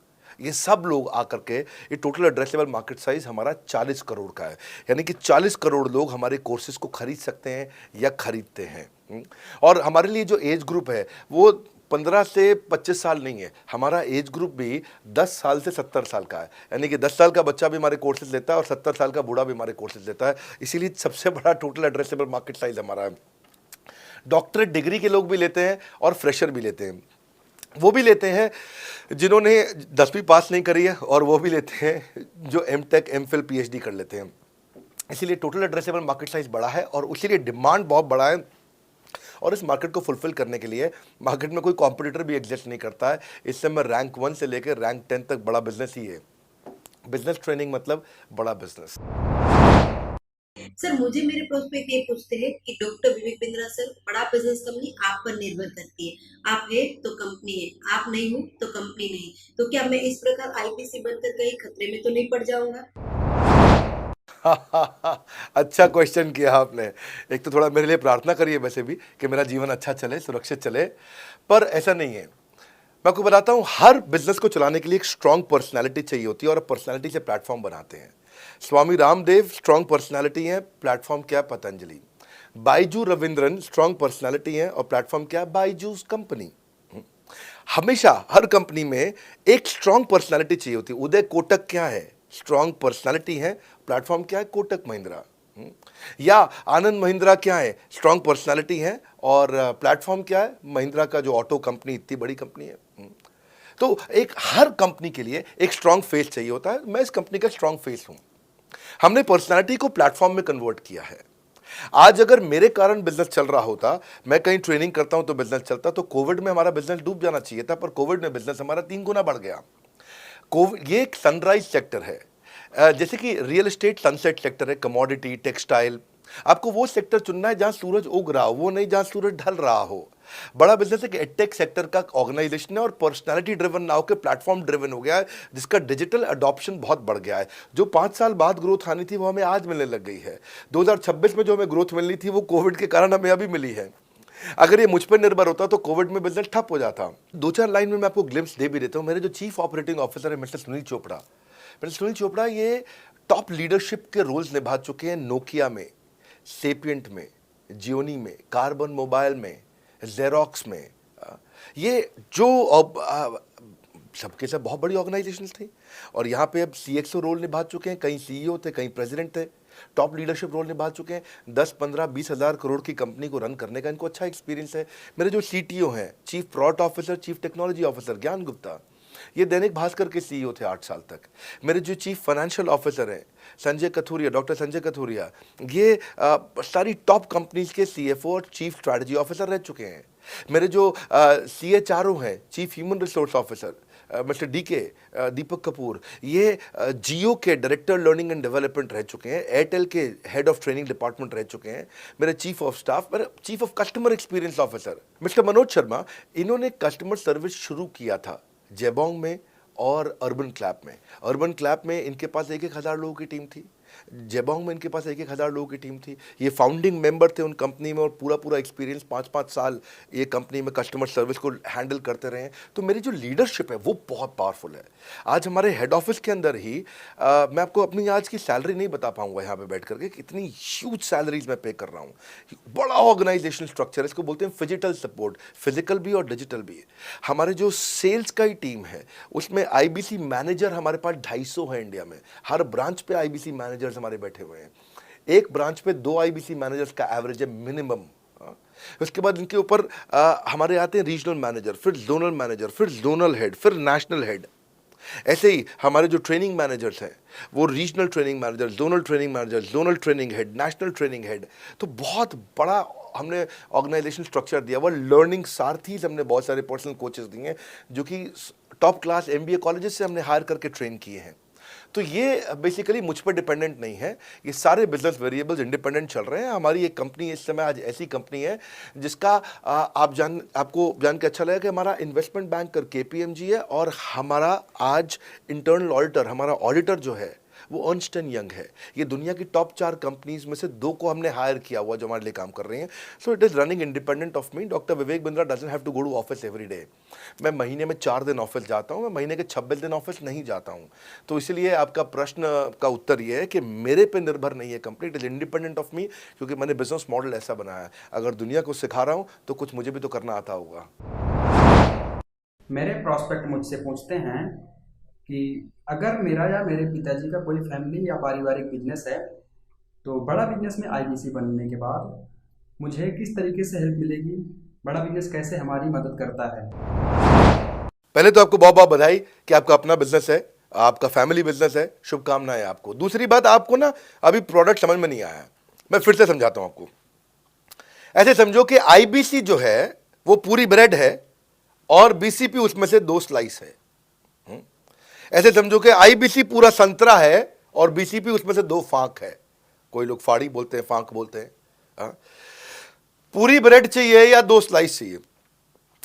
ये सब लोग आकर के ये टोटल एड्रेसेबल मार्केट साइज हमारा 40 करोड़ का है। यानी कि 40 करोड़ लोग हमारे कोर्सेज को खरीद सकते हैं या खरीदते हैं। और हमारे लिए जो एज ग्रुप है वो 15 से 25 साल नहीं है, हमारा एज ग्रुप भी 10 साल से 70 साल का है। यानी कि 10 साल का बच्चा भी हमारे कोर्सेज लेता है और 70 साल का बूढ़ा भी हमारे कोर्सेज लेता है। इसीलिए सबसे बड़ा टोटल एड्रेसेबल मार्केट साइज हमारा है। डॉक्टरेट डिग्री के लोग भी लेते हैं और फ्रेशर भी लेते हैं। वो भी लेते हैं जिन्होंने 10वीं पास नहीं करी है, और वो भी लेते हैं जो एमटेक, एमफिल, पीएचडी कर लेते हैं। इसीलिए टोटल एड्रेसेबल मार्केट साइज बड़ा है और उसीलिए डिमांड बहुत बड़ा है। और इस मार्केट को फुलफिल करने के लिए मार्केट में कोई कॉम्पिटिटर भी एग्जिस्ट नहीं करता है। इस समय रैंक 1 से लेकर रैंक 10 तक बड़ा बिजनेस ही है। बिजनेस ट्रेनिंग मतलब बड़ा बिजनेस। सर, मुझे मेरे प्रोस्पेक्ट ये पूछते हैं कि डॉक्टर विवेक बिंद्रा सर, बड़ा बिजनेस कंपनी आप पर निर्भर करती है। आप है तो कंपनी है, आप नहीं हो तो कंपनी नहीं। तो क्या मैं इस प्रकार आईपीसी बनकर कहीं खतरे में तो नहीं पड़ जाऊंगा? अच्छा क्वेश्चन किया आपने। एक तो थोड़ा मेरे लिए प्रार्थना करिए वैसे भी कि मेरा जीवन अच्छा चले, सुरक्षित चले, पर ऐसा नहीं है। मैं आपको बताता हूं, हर बिजनेस को चलाने के लिए एक स्ट्रांग पर्सनालिटी चाहिए होती है और पर्सनालिटी से प्लेटफॉर्म बनाते हैं। स्वामी रामदेव स्ट्रांग पर्सनालिटी है, प्लेटफॉर्म क्या? पतंजलि। बाइजू रविंद्रन स्ट्रांग पर्सनालिटी है और प्लेटफॉर्म क्या? बाइजूस कंपनी। हमेशा हर कंपनी में एक स्ट्रांग पर्सनालिटी चाहिए होती है। उदय कोटक क्या है? स्ट्रांग पर्सनालिटी है, प्लेटफॉर्म क्या है? कोटक महिंद्रा। या आनंद महिंद्रा क्या है? स्ट्रांग पर्सनालिटी है और प्लेटफॉर्म क्या है? महिंद्रा का जो ऑटो कंपनी, इतनी बड़ी कंपनी है। तो एक हर कंपनी के लिए एक स्ट्रांग फेस चाहिए होता है। मैं इस कंपनी का स्ट्रांग फेस हूं। हमने पर्सनालिटी को प्लेटफॉर्म में कन्वर्ट किया है। आज अगर मेरे कारण बिजनेस चल रहा होता, मैं कहीं ट्रेनिंग करता हूं तो बिजनेस चलता, तो कोविड में हमारा बिजनेस डूब जाना चाहिए था, पर कोविड में बिजनेस हमारा 3 गुना बढ़ गया। ये एक सनराइज सेक्टर है। जैसे कि रियल एस्टेट सनसेट सेक्टर है, कमोडिटी, टेक्सटाइल। आपको वो सेक्टर चुनना है जहां सूरज उग रहा हो, वो नहीं जहां सूरज ढल रहा हो। बड़ा बिजनेस एक एडटेक सेक्टर का ऑर्गेनाइजेशन है और पर्सनालिटी ड्रिवन ना होकर प्लेटफॉर्म ड्रिवन हो गया है, जिसका डिजिटल अडॉप्शन बहुत बढ़ गया है। जो 5 साल बाद ग्रोथ आनी थी वो हमें आज मिलने लग गई है। 2026 में जो हमें ग्रोथ मिलनी थी वो कोविड के कारण हमें अभी मिली है। अगर ये मुझ पर निर्भर होता तो कोविड में बिजनेस ठप हो जाता। 2-4 लाइन में मैं आपको ग्लिम्स दे भी देता हूँ। मेरे जो चीफ ऑपरेटिंग ऑफिसर है मिस्टर सुनील चोपड़ा, ये टॉप लीडरशिप के रोल्स निभा चुके हैं नोकिया में, सेपियंट में, जियोनी में, कार्बन मोबाइल में, जेरोक्स में। ये जो सबके सब बहुत बड़ी ऑर्गेनाइजेशंस थी और यहाँ पे अब सीएक्सओ रोल निभा चुके हैं, कहीं सीईओ थे, कहीं प्रेसिडेंट थे, टॉप लीडरशिप रोल निभा चुके हैं। 10, 15, 20 हज़ार करोड़ की कंपनी को रन करने का इनको अच्छा एक्सपीरियंस है। मेरे जो सीटीओ हैं, chief product officer, chief technology officer ज्ञान गुप्ता, ये दैनिक भास्कर के सीईओ थे 8 साल तक। मेरे जो चीफ फाइनेंशियल ऑफिसर हैं संजय कथुरिया, डॉक्टर संजय कथुरिया, ये सारी टॉप कंपनीज के सीएफओ और चीफ स्ट्रैटेजी ऑफिसर रह चुके हैं। मेरे जो सीएचआरओ हैं, chief human resource officer mister Deepak Kapoor, ये जियो के डायरेक्टर लर्निंग एंड डेवलपमेंट रह चुके हैं, एयरटेल के हेड ऑफ ट्रेनिंग डिपार्टमेंट रह चुके हैं। मेरे चीफ ऑफ स्टाफ, मेरे chief of customer experience officer mister Manoj Sharma, इन्होंने कस्टमर सर्विस शुरू किया था जेबोंग में और अर्बन क्लैप में। अर्बन क्लैप में इनके पास 1-1 हज़ार लोगों की टीम थी, जेबोंग में इनके पास 1-1 हज़ार लोगों की टीम थी। ये फाउंडिंग मेंबर थे उन कंपनी में और पूरा एक्सपीरियंस 5-5 साल ये कंपनी में कस्टमर सर्विस को हैंडल करते रहे हैं। तो मेरी जो लीडरशिप है वो बहुत पावरफुल है। आज हमारे हेड ऑफिस के अंदर ही मैं आपको अपनी आज की सैलरी नहीं बता पाऊंगा यहाँ पे बैठ करके, कितनी ह्यूज सैलरीज मैं पे कर रहा हूँ। बड़ा ऑर्गेनाइजेशनल स्ट्रक्चर है, इसको बोलते हैं फिजिटल सपोर्ट, फिजिकल भी और डिजिटल भी। हमारे जो सेल्स का ही टीम है उसमें आईबीसी मैनेजर हमारे पास 250 है इंडिया में। हर ब्रांच पे आईबीसी मैनेजर्स हमारे बैठे हुए हैं। एक ब्रांच पे 2 आईबीसी मैनेजर्स का एवरेज है मिनिमम। उसके बाद इनके ऊपर हमारे आते हैं रीजनल मैनेजर, फिर जोनल मैनेजर, फिर जोनल हेड, फिर नेशनल हेड। ऐसे ही हमारे जो ट्रेनिंग मैनेजर्स हैं वो regional training manager, zonal training manager, zonal training head, national training head, तो बहुत बड़ा हमने ऑर्गेनाइजेशन स्ट्रक्चर दिया हुआ। लर्निंग सारथीज हमने बहुत सारे पर्सनल कोचेस दिए हैं जो कि टॉप क्लास MBA कॉलेजेस से हमने हायर करके ट्रेन किए हैं। तो ये बेसिकली मुझ पर डिपेंडेंट नहीं है, ये सारे बिजनेस वेरिएबल्स इंडिपेंडेंट चल रहे हैं। हमारी एक कंपनी इस समय आज ऐसी कंपनी है जिसका आपको जान के अच्छा लगेगा कि हमारा इन्वेस्टमेंट बैंकर KPMG है और हमारा आज इंटरनल ऑडिटर, हमारा ऑडिटर जो है वो अर्न्स्ट एंड यंग है। ये दुनिया की टॉप 4 कंपनीज में से 2 को हमने हायर किया हुआ जो हमारे लिए काम कर रही हैं। So it is running independent of me. Doctor Vivek Bindra doesn't have to go to office every day. मैं महीने में 4 दिन ऑफिस जाता हूँ, मैं महीने के 26 दिन ऑफिस नहीं जाता हूँ। तो इसलिए आपका प्रश्न का उत्तर ये है कि मेरे पे निर्भर नहीं है company, it is independent of मी, क्योंकि मैंने बिजनेस मॉडल ऐसा बनाया है। अगर दुनिया को सिखा रहा हूँ तो कुछ मुझे भी तो करना आता होगा। मेरे प्रॉस्पेक्ट मुझसे पूछते हैं कि अगर मेरा या मेरे पिताजी का कोई फैमिली या पारिवारिक बिजनेस है तो बड़ा बिजनेस में IBC बनने के बाद मुझे किस तरीके से हेल्प मिलेगी, बड़ा बिजनेस कैसे हमारी मदद करता है। पहले तो आपको बहुत बहुत बधाई कि आपका अपना बिजनेस है, आपका फैमिली बिजनेस है, शुभकामनाएं आपको। दूसरी बात, आपको ना अभी प्रोडक्ट समझ में नहीं आया, मैं फिर से समझाता हूं आपको। ऐसे समझो कि IBC जो है वो पूरी ब्रेड है और BCP उसमें से 2 स्लाइस है। ऐसे समझो कि IBC पूरा संतरा है और BCP उसमें से 2 फांक है। कोई लोग फाड़ी बोलते हैं, फांक बोलते हैं। पूरी ब्रेड चाहिए या 2 स्लाइस चाहिए।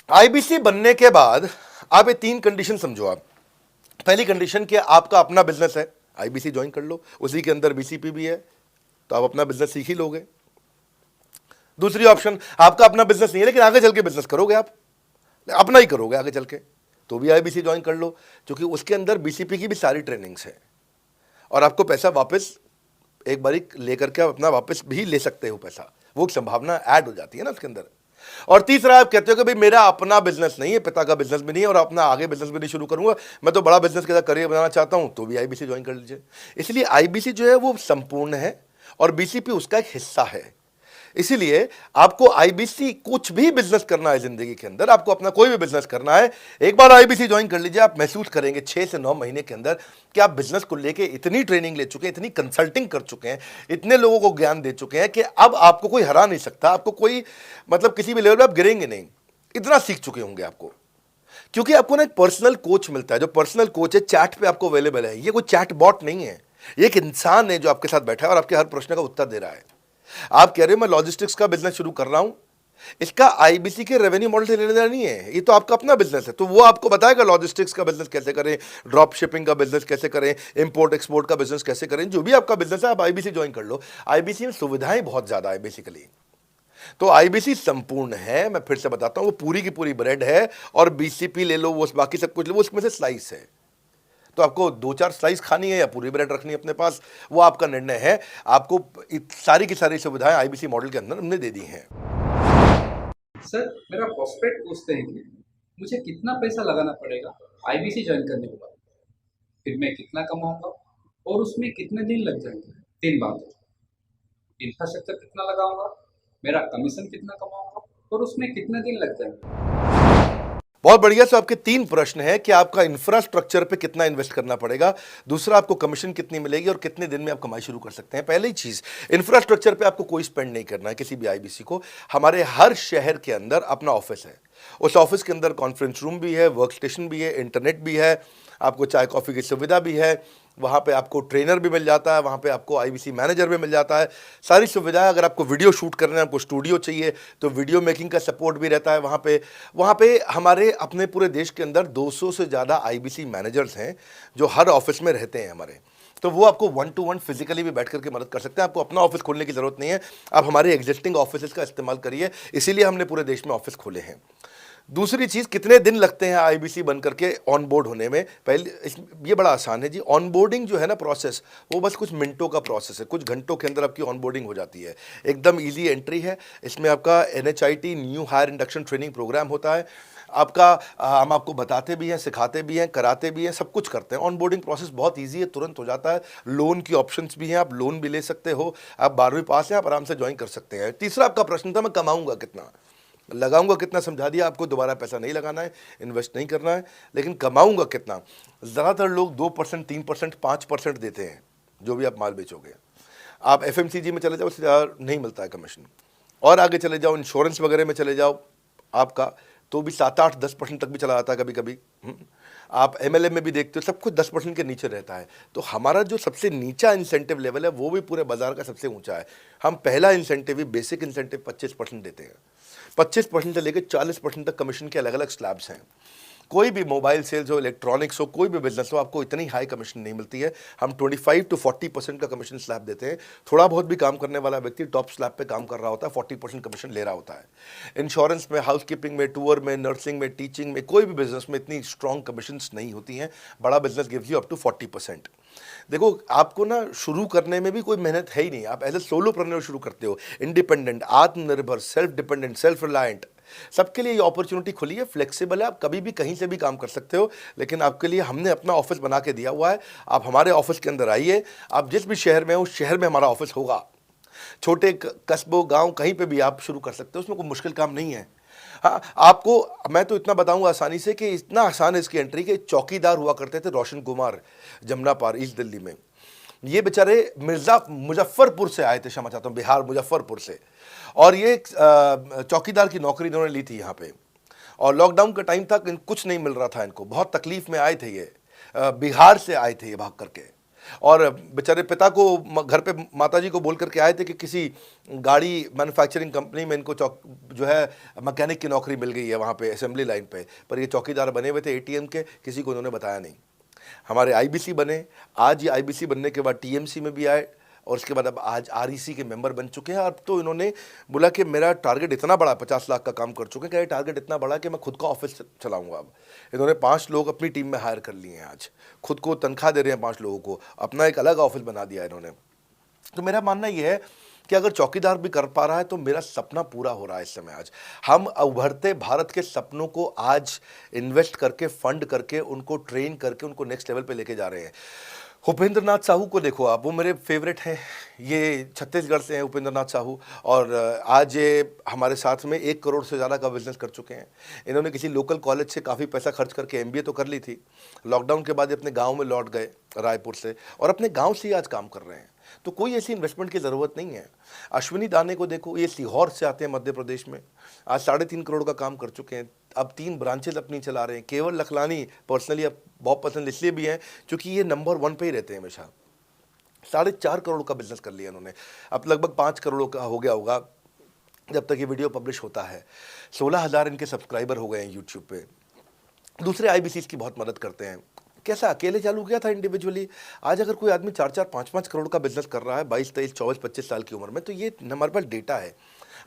IBC बनने के बाद आप ये 3 कंडीशन समझो। आप पहली कंडीशन कि आपका अपना बिजनेस है, IBC ज्वाइन कर लो, उसी के अंदर BCP भी है तो आप अपना बिजनेस सीख ही लोगे। दूसरी ऑप्शन, आपका अपना बिजनेस नहीं है लेकिन आगे चल के बिजनेस करोगे, आप अपना ही करोगे आगे चल के, तो भी IBC ज्वाइन कर लो, क्योंकि उसके अंदर BCP की भी सारी ट्रेनिंग्स है और आपको पैसा वापस एक बारी लेकर के आप अपना वापस भी ले सकते हो पैसा, वो संभावना ऐड हो जाती है ना उसके अंदर। और तीसरा, आप कहते हो कि भाई मेरा अपना बिजनेस नहीं है, पिता का बिजनेस भी नहीं है और अपना आगे बिजनेस भी नहीं शुरू करूंगा, मैं तो बड़ा बिजनेस के साथ करियर बनाना चाहता हूं, तो भी IBC ज्वाइन कर लीजिए। इसलिए IBC जो है वो संपूर्ण है और BCP उसका एक हिस्सा है। इसीलिए आपको IBC, कुछ भी बिजनेस करना है जिंदगी के अंदर, आपको अपना कोई भी बिजनेस करना है, एक बार IBC ज्वाइन कर लीजिए। आप महसूस करेंगे 6 से 9 महीने के अंदर कि आप बिजनेस को लेके इतनी ट्रेनिंग ले चुके हैं, इतनी कंसल्टिंग कर चुके हैं, इतने लोगों को ज्ञान दे चुके हैं कि अब आपको कोई हरा नहीं सकता, आपको कोई मतलब किसी भी लेवल पर आप गिरेंगे नहीं, इतना सीख चुके होंगे आपको। क्योंकि आपको ना एक पर्सनल कोच मिलता है, जो पर्सनल कोच है चैट पे आपको अवेलेबल है। ये कोई चैट बॉट नहीं है, ये एक इंसान है जो आपके साथ बैठा है और आपके हर प्रश्न का उत्तर दे रहा है। आप कह रहे हो मैं लॉजिस्टिक्स का बिजनेस शुरू कर रहा हूं, इसका IBC के रेवेन्यू मॉडल से लेना देना नहीं है, ये तो आपका अपना बिजनेस है, तो वो आपको बताएगा लॉजिस्टिक्स का बिजनेस कैसे करें, ड्रॉप शिपिंग का बिजनेस कैसे करें, इंपोर्ट एक्सपोर्ट का बिजनेस कैसे करें, जो भी आपका बिजनेस है आप IBC ज्वाइन कर लो। IBC में सुविधाएं बहुत ज्यादा है बेसिकली, तो IBC संपूर्ण है। मैं फिर से बताता हूं, वो पूरी की पूरी ब्रेड है और BCP ले लो, वो बाकी सब कुछ ले, वो उसमें से स्लाइस है। तो आपको 2-4 स्लाइस खानी है या पूरी ब्रेड रखनी है अपने पास, वो आपका निर्णय है। आपको सारी की सारी सुविधाएं IBC मॉडल के अंदर हमने दे दी हैं। सर, मेरा प्रॉस्पेक्ट पूछते हैं कि मुझे कितना पैसा लगाना पड़ेगा IBC ज्वाइन करने के बाद, फिर मैं कितना कमाऊंगा और उसमें कितने दिन लग जाएंगे। 3 बात, इंफ्रास्ट्रक्चर कितना लगाऊंगा, मेरा कमीशन कितना कमाऊंगा और उसमें कितने दिन लग जाएंगे। बहुत बढ़िया। तो आपके 3 प्रश्न हैं कि आपका इंफ्रास्ट्रक्चर पे कितना इन्वेस्ट करना पड़ेगा, दूसरा आपको कमीशन कितनी मिलेगी और कितने दिन में आप कमाई शुरू कर सकते हैं। पहली चीज, इंफ्रास्ट्रक्चर पे आपको कोई स्पेंड नहीं करना है किसी भी IBC को। हमारे हर शहर के अंदर अपना ऑफिस है, उस ऑफिस के अंदर कॉन्फ्रेंस रूम भी है, वर्क स्टेशन भी है, इंटरनेट भी है, आपको चाय कॉफ़ी की सुविधा भी है, वहाँ पे आपको ट्रेनर भी मिल जाता है, वहाँ पे आपको IBC मैनेजर भी मिल जाता है, सारी सुविधाएं। अगर आपको वीडियो शूट करना है, आपको स्टूडियो चाहिए तो वीडियो मेकिंग का सपोर्ट भी रहता है वहाँ पे हमारे अपने पूरे देश के अंदर 200 से ज़्यादा IBC मैनेजर्स हैं जो हर ऑफिस में रहते हैं हमारे, तो वो आपको 1-to-1 फिजिकली भी बैठ करके मदद कर सकते हैं। आपको अपना ऑफिस खोलने की ज़रूरत नहीं है, आप हमारे एग्जिस्टिंग ऑफिस का इस्तेमाल करिए, इसीलिए हमने पूरे देश में ऑफिस खोले हैं। दूसरी चीज़, कितने दिन लगते हैं IBC बन करके ऑन बोर्ड होने में। पहले ये बड़ा आसान है जी, ऑन बोर्डिंग जो है ना प्रोसेस, वो बस कुछ मिनटों का प्रोसेस है, कुछ घंटों के अंदर आपकी ऑन बोर्डिंग हो जाती है, एकदम इजी एंट्री है। इसमें आपका NHIT new higher induction training program होता है, आपका हम आपको बताते भी हैं, सिखाते भी हैं, कराते भी हैं, सब कुछ करते हैं। ऑन बोर्डिंग प्रोसेस बहुत ईजी है, तुरंत हो जाता है। लोन की ऑप्शंस भी हैं, आप लोन भी ले सकते हो, आप 12वीं पास हैं, आप आराम से ज्वाइन कर सकते हैं। तीसरा आपका प्रश्न था मैं कमाऊँगा कितना, लगाऊंगा कितना समझा दिया आपको, दोबारा पैसा नहीं लगाना है, इन्वेस्ट नहीं करना है, लेकिन कमाऊंगा कितना। ज़्यादातर लोग 2%, 3%, 5% देते हैं जो भी आप माल बेचोगे। आप FMCG में चले जाओ, उससे ज़्यादा नहीं मिलता है कमीशन। और आगे चले जाओ, इंश्योरेंस वगैरह में चले जाओ आपका, तो भी 7, 8, 10% तक भी चला जाता है कभी कभी। आप MLM में भी देखते हो, सब कुछ 10% के नीचे रहता है। तो हमारा जो सबसे नीचा इंसेंटिव लेवल है वो भी पूरे बाजार का सबसे ऊंचा है। हम पहला इंसेंटिव भी, बेसिक इंसेंटिव 25% देते हैं। 25% से लेकर 40% तक कमीशन के अलग अलग स्लैब्स हैं। कोई भी मोबाइल सेल्स हो, इलेक्ट्रॉनिक्स हो, कोई भी बिजनेस हो, आपको इतनी हाई कमीशन नहीं मिलती है। हम 25 to 40% का कमीशन स्लैब देते हैं। थोड़ा बहुत भी काम करने वाला व्यक्ति टॉप स्लैब पे काम कर रहा होता है, 40% कमीशन ले रहा होता है। इंश्योरेंस में, हाउसकीपिंग में, टूर में, नर्सिंग में, टीचिंग में, कोई भी बिजनेस में इतनी स्ट्रॉन्ग कमीशंस नहीं होती हैं। बड़ा business gives you up to 40%। देखो, आपको ना शुरू करने में भी कोई मेहनत है ही नहीं। आप एज ए सोलोप्रेन्योर शुरू करते हो, इंडिपेंडेंट, आत्मनिर्भर, सेल्फ डिपेंडेंट, सेल्फ रिलायंट, सबके लिए ये अपॉर्चुनिटी खुली है, फ्लेक्सिबल है, आप कभी भी कहीं से भी काम कर सकते हो। लेकिन आपके लिए हमने अपना ऑफिस बना के दिया हुआ है। आप हमारे ऑफिस के अंदर आइए, आप जिस भी शहर में हो, उस शहर में हमारा ऑफिस होगा। छोटे कस्बों, गांव, कहीं पे भी आप शुरू कर सकते हो, उसमें कोई मुश्किल काम नहीं है। हाँ, आपको मैं तो इतना बताऊंगा आसानी से कि इतना आसान है इसकी एंट्री कि चौकीदार हुआ करते थे रोशन कुमार, जमुना पार, ईस्ट दिल्ली में। ये बेचारे मुजफ्फरपुर से आए थे, क्षमा चाहता हूँ, बिहार मुजफ्फरपुर से। और ये चौकीदार की नौकरी इन्होंने ली थी यहाँ पे। और लॉकडाउन का टाइम था, कुछ नहीं मिल रहा था इनको, बहुत तकलीफ में आए थे ये। बिहार से आए थे ये भाग करके। और बेचारे पिता को घर पे माताजी को बोल करके आए थे कि किसी गाड़ी मैन्युफैक्चरिंग कंपनी में इनको जो है मैकेनिक की नौकरी मिल गई है वहाँ पे असेंबली लाइन पे। पर ये चौकीदार बने हुए थे ATM के, किसी को उन्होंने बताया नहीं। हमारे IBC बने, आज ये IBC बनने के बाद TMC में भी आए, और उसके बाद अब आज REC के मेंबर बन चुके हैं। अब तो इन्होंने बोला कि मेरा टारगेट इतना बड़ा, 50 लाख का काम कर चुके हैं, कि ये टारगेट इतना बड़ा कि मैं खुद का ऑफिस चलाऊंगा। अब इन्होंने 5 लोग अपनी टीम में हायर कर लिए हैं, आज खुद को तनख्वाह दे रहे हैं 5 लोगों को, अपना एक अलग ऑफिस बना दिया इन्होंने। तो मेरा मानना यह है कि अगर चौकीदार भी कर पा रहा है तो मेरा सपना पूरा हो रहा है इस समय। आज हम उभरते भारत के सपनों को आज इन्वेस्ट करके, फंड करके, उनको ट्रेन करके, उनको नेक्स्ट लेवल पे लेके जा रहे हैं। उपेंद्र नाथ साहू को देखो आप, वो मेरे फेवरेट हैं। ये छत्तीसगढ़ से हैं उपेंद्र नाथ साहू, और आज ये हमारे साथ में 1 करोड़ से ज़्यादा का बिजनेस कर चुके हैं। इन्होंने किसी लोकल कॉलेज से काफ़ी पैसा खर्च करके MBA तो कर ली थी। लॉकडाउन के बाद ये अपने गांव में लौट गए रायपुर से, और अपने गांव से ही आज काम कर रहे हैं। तो कोई ऐसी इन्वेस्टमेंट की ज़रूरत नहीं है। अश्विनी दाने को देखो, ये सीहोर से आते हैं मध्य प्रदेश में, आज 3.5 करोड़ का काम कर चुके हैं। अब 3 ब्रांचेज अपनी चला रहे हैं। केवल लखलानी पर्सनली अब बहुत पसंद इसलिए भी हैं क्योंकि ये नंबर 1 पे ही रहते हैं हमेशा। 4.5 करोड़ का बिजनेस कर लिया इन्होंने। अब लगभग 5 करोड़ का हो गया होगा जब तक ये वीडियो पब्लिश होता है। 16,000 इनके सब्सक्राइबर हो गए हैं यूट्यूब पे। दूसरे IBCs की बहुत मदद करते हैं। कैसा अकेले चालू किया था इंडिविजुअली, आज अगर कोई आदमी 4-4, 5-5 करोड़ का बिजनेस कर रहा है 22, 23, 24, 25 साल की उम्र में, तो ये हमारे पास डेटा है,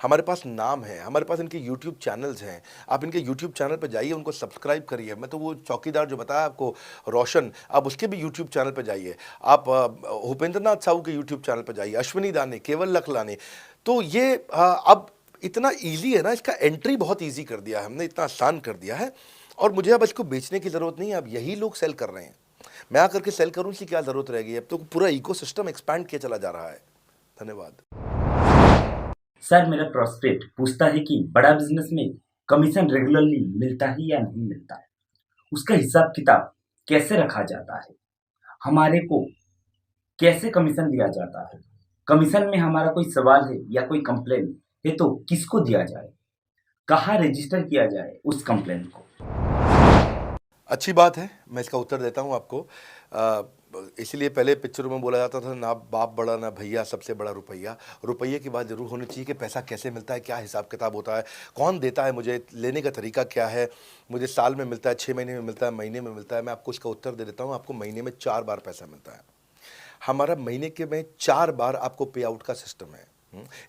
हमारे पास नाम है, हमारे पास इनके YouTube चैनल्स हैं। आप इनके YouTube चैनल पर जाइए, उनको सब्सक्राइब करिए। मैं तो वो चौकीदार जो बताया आपको रोशन, आप उसके भी YouTube चैनल पर जाइए। आप भूपेंद्र नाथ साहू के YouTube चैनल पर जाइए, अश्विनी दाने, केवल लखलानी। तो ये अब इतना ईजी है ना, इसका एंट्री बहुत ईजी कर दिया है हमने, इतना आसान कर दिया है। और मुझे अब इसको बेचने की ज़रूरत नहीं है, अब यही लोग सेल कर रहे हैं। मैं आकर के सेल करूँ, इसकी क्या ज़रूरत रहेगी? अब तो पूरा इकोसिस्टम एक्सपैंड किया चला जा रहा है। धन्यवाद। सर, मेरा प्रोस्पेक्ट पूछता है कि बड़ा बिजनेस में कमीशन रेगुलरली मिलता है या नहीं मिलता है, उसका हिसाब किताब कैसे रखा जाता है, हमारे को कैसे कमीशन दिया जाता है, कमीशन में हमारा कोई सवाल है या कोई कंप्लेन है तो किसको दिया जाए, कहाँ रजिस्टर किया जाए उस कंप्लेन को। अच्छी बात है, मैं इसका उत्तर देता हूँ आपको। इसलिए पहले पिक्चरों में बोला जाता था, ना बाप बड़ा ना भैया, सबसे बड़ा रुपया। रुपये की बात जरूर होनी चाहिए कि पैसा कैसे मिलता है, क्या हिसाब किताब होता है, कौन देता है, मुझे लेने का तरीका क्या है, मुझे साल में मिलता है, 6 महीने में मिलता है, महीने में मिलता है। मैं आपको इसका उत्तर दे देता हूँ। आपको महीने में 4 बार पैसा मिलता है। हमारा महीने के में 4 बार आपको पे आउट का सिस्टम है।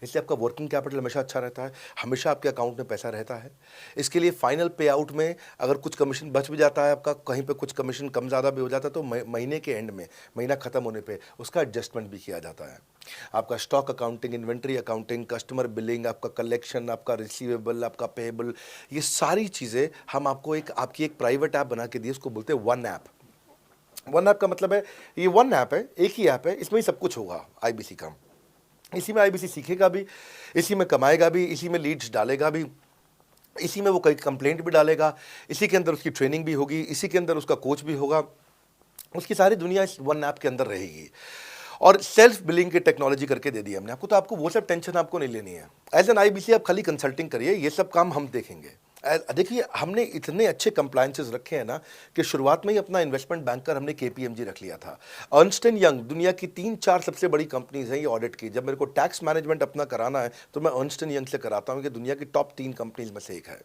इसलिए आपका वर्किंग कैपिटल हमेशा अच्छा रहता है, हमेशा आपके अकाउंट में पैसा रहता है। इसके लिए फाइनल पे आउट में अगर कुछ कमीशन बच भी जाता है आपका, कहीं पे कुछ कमीशन कम ज़्यादा भी हो जाता है, तो महीने के एंड में, महीना ख़त्म होने पे उसका एडजस्टमेंट भी किया जाता है। आपका stock accounting, inventory accounting, customer billing, आपका कलेक्शन, आपका रिसीवेबल, आपका पेएबल, ये सारी चीज़ें हम आपको आपकी एक प्राइवेट ऐप बना के दिए, उसको बोलते हैं वन ऐप। वन ऐप का मतलब है ये वन ऐप है, एक ही ऐप है, इसमें ही सब कुछ होगा IBC का। इसी में IBC सीखेगा भी, इसी में कमाएगा भी, इसी में लीड्स डालेगा भी, इसी में वो कई कंप्लेंट भी डालेगा, इसी के अंदर उसकी ट्रेनिंग भी होगी, इसी के अंदर उसका कोच भी होगा, उसकी सारी दुनिया इस वन ऐप के अंदर रहेगी। और सेल्फ बिलिंग की टेक्नोलॉजी करके दे दी हमने आपको, तो आपको वो सब टेंशन आपको नहीं लेनी है। एज एन आईबीसी आप खाली कंसल्टिंग करिए, ये सब काम हम देखेंगे। देखिए हमने इतने अच्छे कंप्लायंसेस रखे हैं ना कि शुरुआत में ही अपना इन्वेस्टमेंट बैंकर हमने केपीएमजी रख लिया था। अर्नस्ट एंड यंग दुनिया की 3-4 सबसे बड़ी कंपनीज हैं ये ऑडिट की। जब मेरे को टैक्स मैनेजमेंट अपना कराना है तो मैं अर्नस्ट एंड यंग से कराता हूँ कि दुनिया की टॉप 3 कंपनीज में से एक है।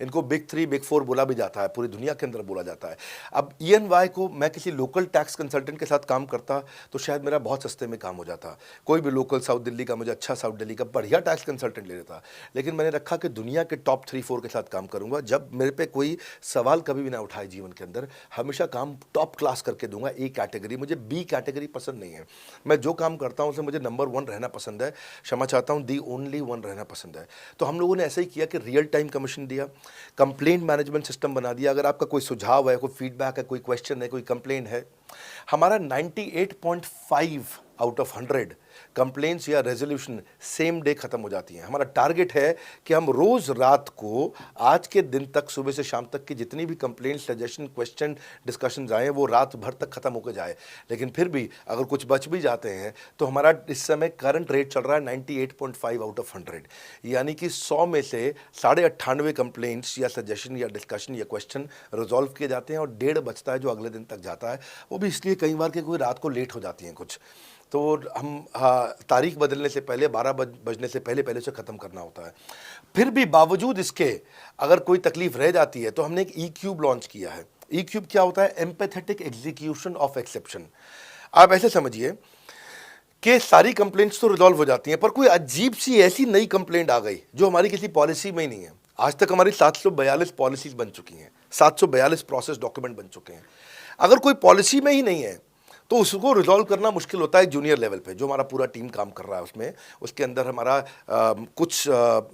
इनको बिग 3 बिग 4 बोला भी जाता है, पूरी दुनिया के अंदर बोला जाता है। अब EY को मैं किसी लोकल टैक्स कंसल्टेंट के साथ काम करता तो शायद मेरा बहुत सस्ते में काम हो जाता। कोई भी लोकल साउथ दिल्ली का मुझे अच्छा साउथ दिल्ली का बढ़िया टैक्स कंसल्टेंट ले लेता, लेकिन मैंने रखा कि दुनिया के टॉप 3-4 के साथ काम करूंगा। जब मेरे पे कोई सवाल कभी भी ना उठाए जीवन के अंदर, हमेशा काम टॉप क्लास करके दूंगा। ए कैटेगरी, मुझे बी कैटेगरी पसंद नहीं है। मैं जो काम करता हूँ उसे मुझे नंबर 1 रहना पसंद है, क्षमा चाहता हूँ, दी ओनली 1 रहना पसंद है। तो हम लोगों ने ऐसा ही किया कि रियल टाइम कमीशन दिया, कंप्लेंट मैनेजमेंट सिस्टम बना दिया। अगर आपका कोई सुझाव है, कोई फीडबैक है, कोई क्वेश्चन है, कोई कंप्लेंट है, हमारा 98.5 आउट ऑफ 100 कंप्लेंट्स या रेजोल्यूशन सेम डे खत्म हो जाती हैं। हमारा टारगेट है कि हम रोज रात को आज के दिन तक सुबह से शाम तक की जितनी भी कंप्लेंट, सजेशन, क्वेश्चन, डिस्कशन आए वो रात भर तक खत्म होकर जाए। लेकिन फिर भी अगर कुछ बच भी जाते हैं तो हमारा इस समय करंट रेट चल रहा है 98.5 आउट ऑफ 100, यानी कि 100 में से 98.5 कंप्लेंट्स या सजेशन या डिस्कशन या क्वेश्चन रिजॉल्व किए जाते हैं और 1.5 बचता है जो अगले दिन तक जाता है। वो भी इसलिए कई बार कि कोई रात को लेट हो जाती हैं कुछ, तो हम तारीख बदलने से पहले 12 बजने से पहले से ख़त्म करना होता है। फिर भी बावजूद इसके अगर कोई तकलीफ रह जाती है तो हमने एक E-क्यूब लॉन्च किया है। E-क्यूब क्या होता है? Empathetic execution of exception. आप ऐसे समझिए कि सारी कंप्लेंट्स तो रिजॉल्व हो जाती हैं, पर कोई अजीब सी ऐसी नई कंप्लेंट आ गई जो हमारी किसी पॉलिसी में ही नहीं है। आज तक हमारी 742 पॉलिसीज बन चुकी हैं, 742 प्रोसेस डॉक्यूमेंट बन चुके हैं। अगर कोई पॉलिसी में ही नहीं है तो उसको रिजॉल्व करना मुश्किल होता है जूनियर लेवल पे, जो हमारा पूरा टीम काम कर रहा है उसमें। उसके अंदर हमारा कुछ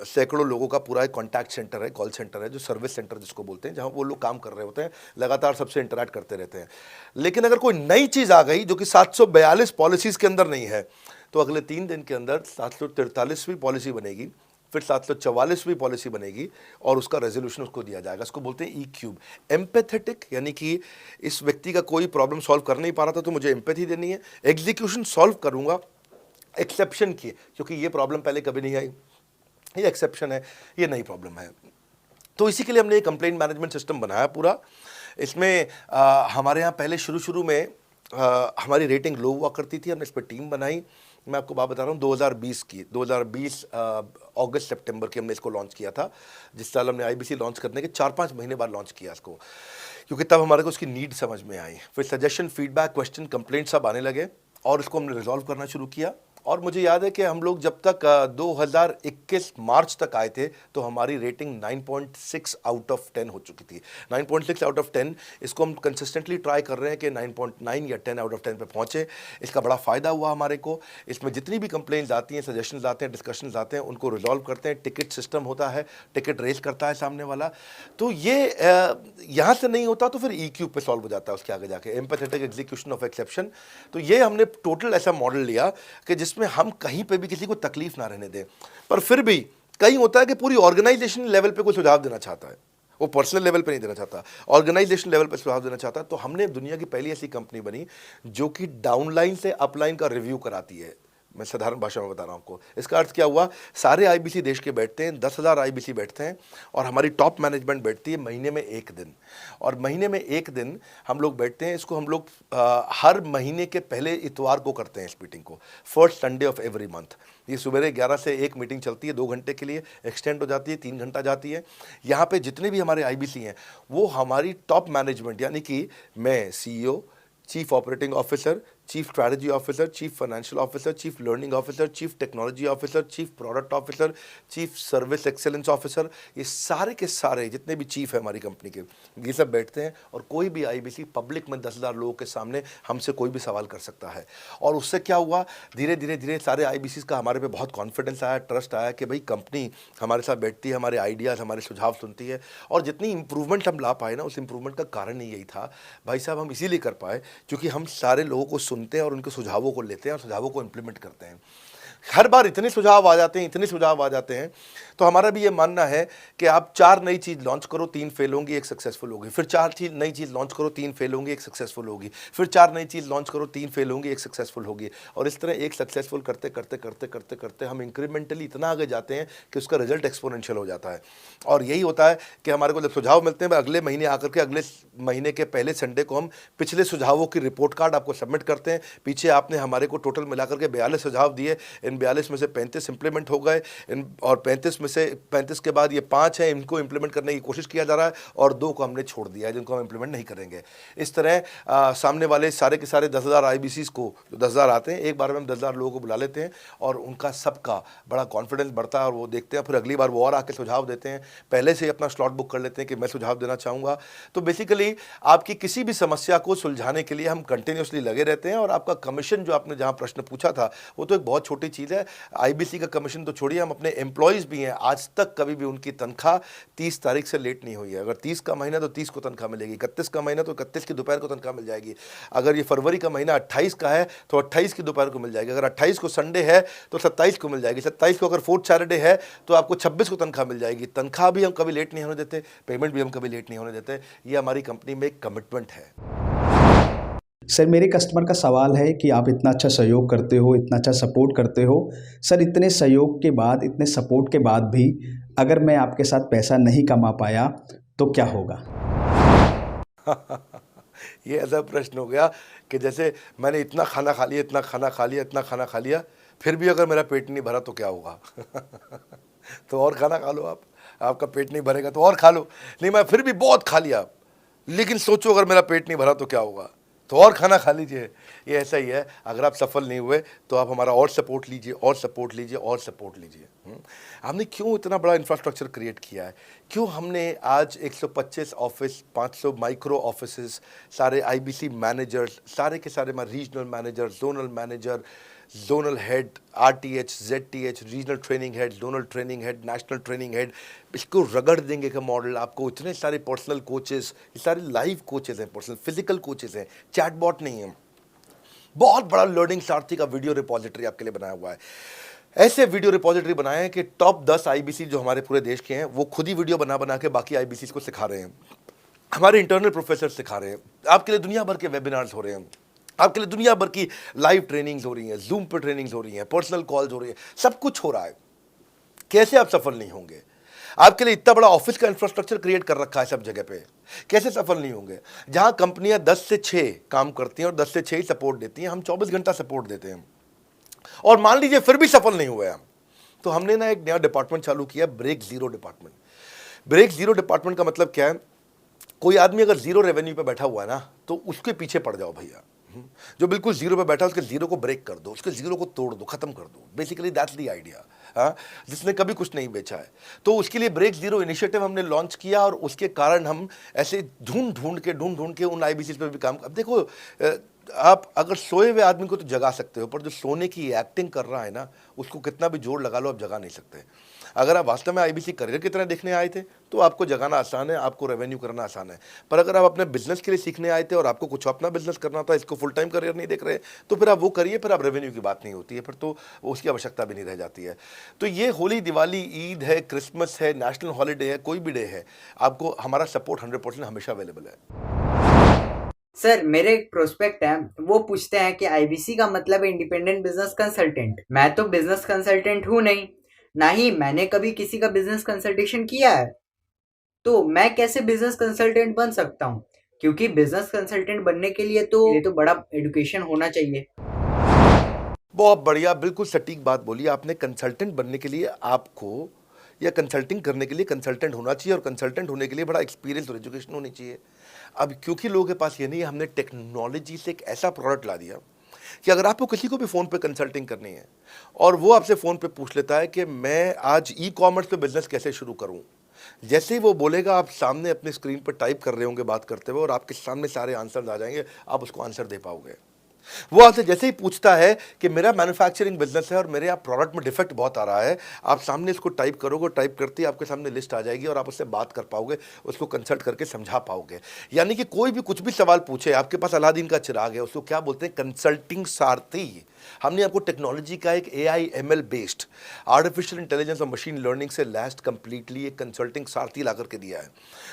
सैकड़ों लोगों का पूरा एक कॉन्टैक्ट सेंटर है, कॉल सेंटर है, जो सर्विस सेंटर जिसको बोलते हैं, जहाँ वो लोग काम कर रहे होते हैं, लगातार सबसे इंटरैक्ट करते रहते हैं। लेकिन अगर कोई नई चीज़ आ गई जो कि 742 पॉलिसीज़ के अंदर नहीं है, तो अगले 3 दिन के अंदर 743वीं पॉलिसी बनेगी, फिर 744वीं पॉलिसी बनेगी और उसका रेजोल्यूशन उसको दिया जाएगा। इसको बोलते हैं E-क्यूब। एम्पैथेटिक यानी कि इस व्यक्ति का कोई प्रॉब्लम सॉल्व कर नहीं पा रहा था तो मुझे एम्पैथी देनी है। एग्जीक्यूशन सॉल्व करूंगा एक्सेप्शन की, क्योंकि ये प्रॉब्लम पहले कभी नहीं आई, ये एक्सेप्शन है, ये नई प्रॉब्लम है। तो इसी के लिए हमने एक कंप्लेंट मैनेजमेंट सिस्टम बनाया पूरा। इसमें हमारे यहाँ पहले शुरू में हमारी रेटिंग लो हुआ करती थी, हमने इस पर टीम बनाई। मैं आपको बात बता रहा हूँ 2020 अगस्त सितंबर की हमने इसको लॉन्च किया था। जिस साल हमने आईबीसी लॉन्च करने के 4-5 महीने बाद लॉन्च किया इसको, क्योंकि तब हमारे को उसकी नीड समझ में आई। फिर सजेशन, फीडबैक, क्वेश्चन, कंप्लेंट सब आने लगे और इसको हमने रिजॉल्व करना शुरू किया। और मुझे याद है कि हम लोग जब तक 2021 मार्च तक आए थे तो हमारी रेटिंग 9.6 आउट ऑफ 10 हो चुकी थी। 9.6 आउट ऑफ 10, इसको हम कंसिस्टेंटली ट्राई कर रहे हैं कि 9.9 या 10 आउट ऑफ 10 पे पहुँचे। इसका बड़ा फ़ायदा हुआ हमारे को। इसमें जितनी भी कंप्लेंट्स आती हैं, सजेशंस आते हैं, डिस्कशंस आते हैं, उनको रिजॉल्व करते हैं। टिकट सिस्टम होता है, टिकट रेज करता है सामने वाला। तो ये यहाँ से नहीं होता तो फिर E-क्यूब पे सॉल्व हो जाता है उसके आगे जाके, एम्पैथेटिक एग्जीक्यूशन ऑफ एक्सेप्शन। तो ये हमने टोटल ऐसा मॉडल लिया कि जिसमें हम कहीं पे भी किसी को तकलीफ ना रहने दें। पर फिर भी कहीं होता है कि पूरी ऑर्गेनाइजेशन लेवल पे कोई सुझाव देना चाहता है, वो पर्सनल लेवल पे नहीं देना चाहता, ऑर्गेनाइजेशन लेवल पे सुझाव देना चाहता है। तो हमने दुनिया की पहली ऐसी कंपनी बनी जो कि डाउनलाइन से अपलाइन का रिव्यू कराती है। मैं साधारण भाषा में बता रहा हूँ आपको। इसका अर्थ क्या हुआ? सारे आईबीसी देश के बैठते हैं, 10,000 आईबीसी बैठते हैं और हमारी टॉप मैनेजमेंट बैठती है महीने में 1 दिन। और महीने में 1 दिन हम लोग बैठते हैं। इसको हम लोग हर महीने के पहले इतवार को करते हैं इस मीटिंग को, first Sunday off every month. ये सुबह 11 से 1 मीटिंग चलती है, 2 घंटे के लिए एक्सटेंड हो जाती है, 3 घंटा जाती है। यहाँ पे जितने भी हमारे आईबीसी हैं वो हमारी टॉप मैनेजमेंट, यानी कि मैं CEO, chief operating officer, chief strategy officer, chief financial officer, chief learning officer, chief technology officer, chief product officer, chief service excellence officer, ये सारे के सारे जितने भी चीफ है हमारी कंपनी के, ये सब बैठते हैं। और कोई भी आईबीसी पब्लिक में 10,000 लोगों के सामने हमसे कोई भी सवाल कर सकता है। और उससे क्या हुआ, धीरे धीरे सारे आईबीसी का हमारे पे बहुत कॉन्फिडेंस आया, ट्रस्ट आया कि भाई कंपनी हमारे साथ बैठती है, हमारे आइडियाज़, हमारे सुझाव सुनती है। और जितनी इंप्रूवमेंट हम ला पाए ना, उस इंप्रूवमेंट का कारण ही यही था भाई साहब, हम इसीलिए कर पाए क्योंकि हम सारे लोगों को सुनते हैं और उनके सुझावों को लेते हैं और सुझावों को इम्प्लीमेंट करते हैं। हर बार इतने सुझाव आ जाते हैं, इतने सुझाव आ जाते हैं। तो हमारा भी ये मानना है कि आप 4 नई चीज़ लॉन्च करो, 3 फेल होंगी, 1 सक्सेसफुल होगी। फिर 4 नई चीज़ लॉन्च करो, 3 फेल होंगी, 1 सक्सेसफुल होगी। फिर 4 नई चीज़ लॉन्च करो, 3 फेल होंगी, 1 सक्सेसफुल होगी। और इस तरह एक सक्सेसफुल करते करते करते करते करते हम इंक्रीमेंटली इतना आगे जाते हैं कि उसका रिजल्ट एक्सपोनेंशियल हो जाता है। और यही होता है कि हमारे को जब सुझाव मिलते हैं, अगले महीने आकर के अगले महीने के पहले संडे को हम पिछले सुझावों की रिपोर्ट कार्ड आपको सबमिट करते हैं। पीछे आपने हमारे को टोटल मिलाकर के 42 सुझाव दिए, इन 42 में से 35 इंप्लीमेंट हो गए, और 35 में से 35 के बाद ये 5 हैं, इनको इंप्लीमेंट करने की कोशिश किया जा रहा है, और 2 को हमने छोड़ दिया है जिनको हम इंप्लीमेंट नहीं करेंगे। इस तरह सामने वाले सारे के सारे 10,000 IBCs को, जो 10,000 आते हैं, एक बार में हम 10,000 लोगों को बुला लेते हैं और उनका सबका बड़ा कॉन्फिडेंस बढ़ता है, और वो देखते हैं, फिर अगली बार वो और आके सुझाव देते हैं। पहले से ही अपना स्लॉट बुक कर लेते हैं कि मैं सुझाव देना चाहूँगा। तो बेसिकली आपकी किसी भी समस्या को सुलझाने के लिए हम कंटिन्यूसली लगे रहते हैं। और आपका कमीशन, जो आपने जहाँ प्रश्न पूछा था, वो तो एक बहुत छोटी चीज़ है। IBC का कमीशन तो छोड़िए, हम अपने एम्प्लॉयज़ भी हैं, आज तक कभी भी उनकी तनख्वाह 30 तारीख से लेट नहीं हुई है। अगर 30 का महीना तो 30 को तनख्वाह मिलेगी, 31 का महीना तो 31 की दोपहर को तनख्वाह मिल जाएगी। अगर ये फरवरी का महीना 28 का है तो 28 की दोपहर को मिल जाएगी। अगर 28 को संडे है तो 27 को मिल जाएगी। 27 को अगर फोर्थ सैटरडे है तो आपको 26 को तनख्वाह मिल जाएगी। तनख्वाह भी हम कभी लेट नहीं होने देते, पेमेंट भी हम कभी लेट नहीं होने देते। ये हमारी कंपनी में एक कमिटमेंट है। सर, मेरे कस्टमर का सवाल है कि आप इतना अच्छा सहयोग करते हो, इतना अच्छा सपोर्ट करते हो। सर, इतने सहयोग के बाद, इतने सपोर्ट के बाद भी अगर मैं आपके साथ पैसा नहीं कमा पाया तो क्या होगा? ये ऐसा प्रश्न हो गया कि जैसे मैंने इतना खाना खा लिया, इतना खाना खा लिया, इतना खाना खा लिया, फिर भी अगर मेरा पेट नहीं भरा तो क्या होगा? तो और खाना खा लो आप, आपका पेट नहीं भरेगा तो और खा लो। नहीं, मैं फिर भी बहुत खा लिया, लेकिन सोचो अगर मेरा पेट नहीं भरा तो क्या होगा? तो और खाना खा लीजिए। ये ऐसा ही है, अगर आप सफल नहीं हुए तो आप हमारा और सपोर्ट लीजिए, और सपोर्ट लीजिए, और सपोर्ट लीजिए। हमने क्यों इतना बड़ा इंफ्रास्ट्रक्चर क्रिएट किया है? क्यों हमने आज 125 ऑफिस, 500 माइक्रो ऑफिसेस, सारे IBC मैनेजर्स, सारे के सारे regional manager, zonal manager, zonal head, RTH, ZTH, regional training head, zonal training head, national training head, इसको रगड़ देंगे का मॉडल आपको। इतने सारे पर्सनल कोचेस, ये सारे लाइव कोचेस हैं, पर्सनल फिजिकल कोचेस हैं, चैटबॉट नहीं है। बहुत बड़ा लर्निंग सारथी का वीडियो रिपोजिटरी आपके लिए बनाया हुआ है। ऐसे वीडियो रिपोजिटरी बनाए हैं कि टॉप 10 IBC जो हमारे पूरे देश के हैं, वो खुद ही वीडियो बना बना के बाकी IBCs को सिखा रहे हैं। हमारे इंटरनल प्रोफेसर सिखा रहे हैं, आपके लिए दुनिया भर के वेबिनार्स हो रहे हैं, आपके लिए दुनिया भर की लाइव ट्रेनिंग्स हो रही हैं, जूम पर ट्रेनिंग्स हो रही हैं, पर्सनल कॉल्स हो रही हैं, सब कुछ हो रहा है। कैसे आप सफल नहीं होंगे? आपके लिए इतना बड़ा ऑफिस का इंफ्रास्ट्रक्चर क्रिएट कर रखा है सब जगह पे, कैसे सफल नहीं होंगे? जहां कंपनियां 10 से 6 काम करती हैं और 10 से 6 ही सपोर्ट देती हैं, हम 24 घंटा सपोर्ट देते हैं। और मान लीजिए फिर भी सफल नहीं हुए हम, तो हमने ना एक नया डिपार्टमेंट चालू किया, break zero department. Break zero department का मतलब क्या है? कोई आदमी अगर जीरो रेवेन्यू पे बैठा हुआ है ना, तो उसके पीछे पड़ जाओ भैया। जो बिल्कुल जीरो पे बैठा है, उसके जीरो को ब्रेक कर दो, उसके जीरो को तोड़ दो, खत्म कर दो। Basically that's the idea. जिसने कभी कुछ नहीं बेचा है, तो उसके लिए ब्रेक जीरो इनिशिएटिव हमने लॉन्च किया, और उसके कारण हम ऐसे ढूंढ ढूंढ के उन IBCs पे भी काम। अब देखो, आप अगर सोए हुए आदमी को तो जगा सकते हो, पर जो सोने की एक्टिंग कर रहा है ना, उसको कितना भी जोर लगा लो, आप जगा नहीं सकते। अगर आप वास्तव में IBC करियर की तरह देखने आए थे तो आपको जगाना आसान है, आपको रेवेन्यू करना आसान है। पर अगर आप अपने बिजनेस के लिए सीखने आए थे और आपको कुछ अपना बिजनेस करना था, इसको फुल टाइम करियर नहीं देख रहे, तो फिर आप वो करिए, फिर आप रेवेन्यू की बात नहीं होती है, फिर तो उसकी आवश्यकता भी नहीं रह जाती है। तो ये होली, दिवाली, ईद है, क्रिसमस है, नेशनल हॉलीडे है, कोई भी डे है, आपको हमारा सपोर्ट 100% हमेशा अवेलेबल है। सर, मेरे एक प्रोस्पेक्ट है, वो पूछते हैं कि IBC का मतलब है इंडिपेंडेंट बिजनेस कंसल्टेंट। मैं तो बिजनेस कंसल्टेंट हूँ नहीं, ना ही मैंने कभी किसी का बिजनेस कंसल्टेशन किया है, तो मैं कैसे बिजनेस कंसल्टेंट बन सकता हूँ? क्योंकि बिजनेस कंसल्टेंट बनने के लिए तो बड़ा एजुकेशन होना चाहिए। बहुत बढ़िया, बिल्कुल सटीक बात बोली आपने। कंसल्टेंट बनने के लिए आपको, या कंसल्टिंग करने के लिए कंसल्टेंट होना चाहिए, और कंसल्टेंट होने के लिए बड़ा एक्सपीरियंस और एजुकेशन होनी चाहिए। अब क्योंकि लोगों के पास ये नहीं है, हमने टेक्नोलॉजी से एक ऐसा प्रोडक्ट ला दिया कि अगर आपको किसी को भी फ़ोन पे कंसल्टिंग करनी है और वो आपसे फ़ोन पे पूछ लेता है कि मैं आज ई-कॉमर्स पे बिजनेस कैसे शुरू करूं, जैसे ही वो बोलेगा, आप सामने अपने स्क्रीन पर टाइप कर रहे होंगे बात करते हुए, और आपके सामने सारे आंसर आ जाएंगे, आप उसको आंसर दे पाओगे। वो आपसे जैसे ही पूछता है कि मेरा मैन्युफैक्चरिंग बिजनेस है और मेरे यहाँ प्रोडक्ट में डिफेक्ट बहुत आ रहा है, आप सामने इसको टाइप करोगे, टाइप करते ही आपके सामने लिस्ट आ जाएगी और आप उससे बात कर पाओगे, उसको कंसल्ट करके समझा पाओगे। यानी कि कोई भी कुछ भी सवाल पूछे, आपके पास अलादीन का चिराग है, उसको क्या बोलते हैं, कंसल्टिंग सारथी। हमने आपको टेक्नोलॉजी का एक AI ML based artificial intelligence और मशीन लर्निंग से लैस्ड कंप्लीटली एक कंसल्टिंग सारथी ला करके दिया है।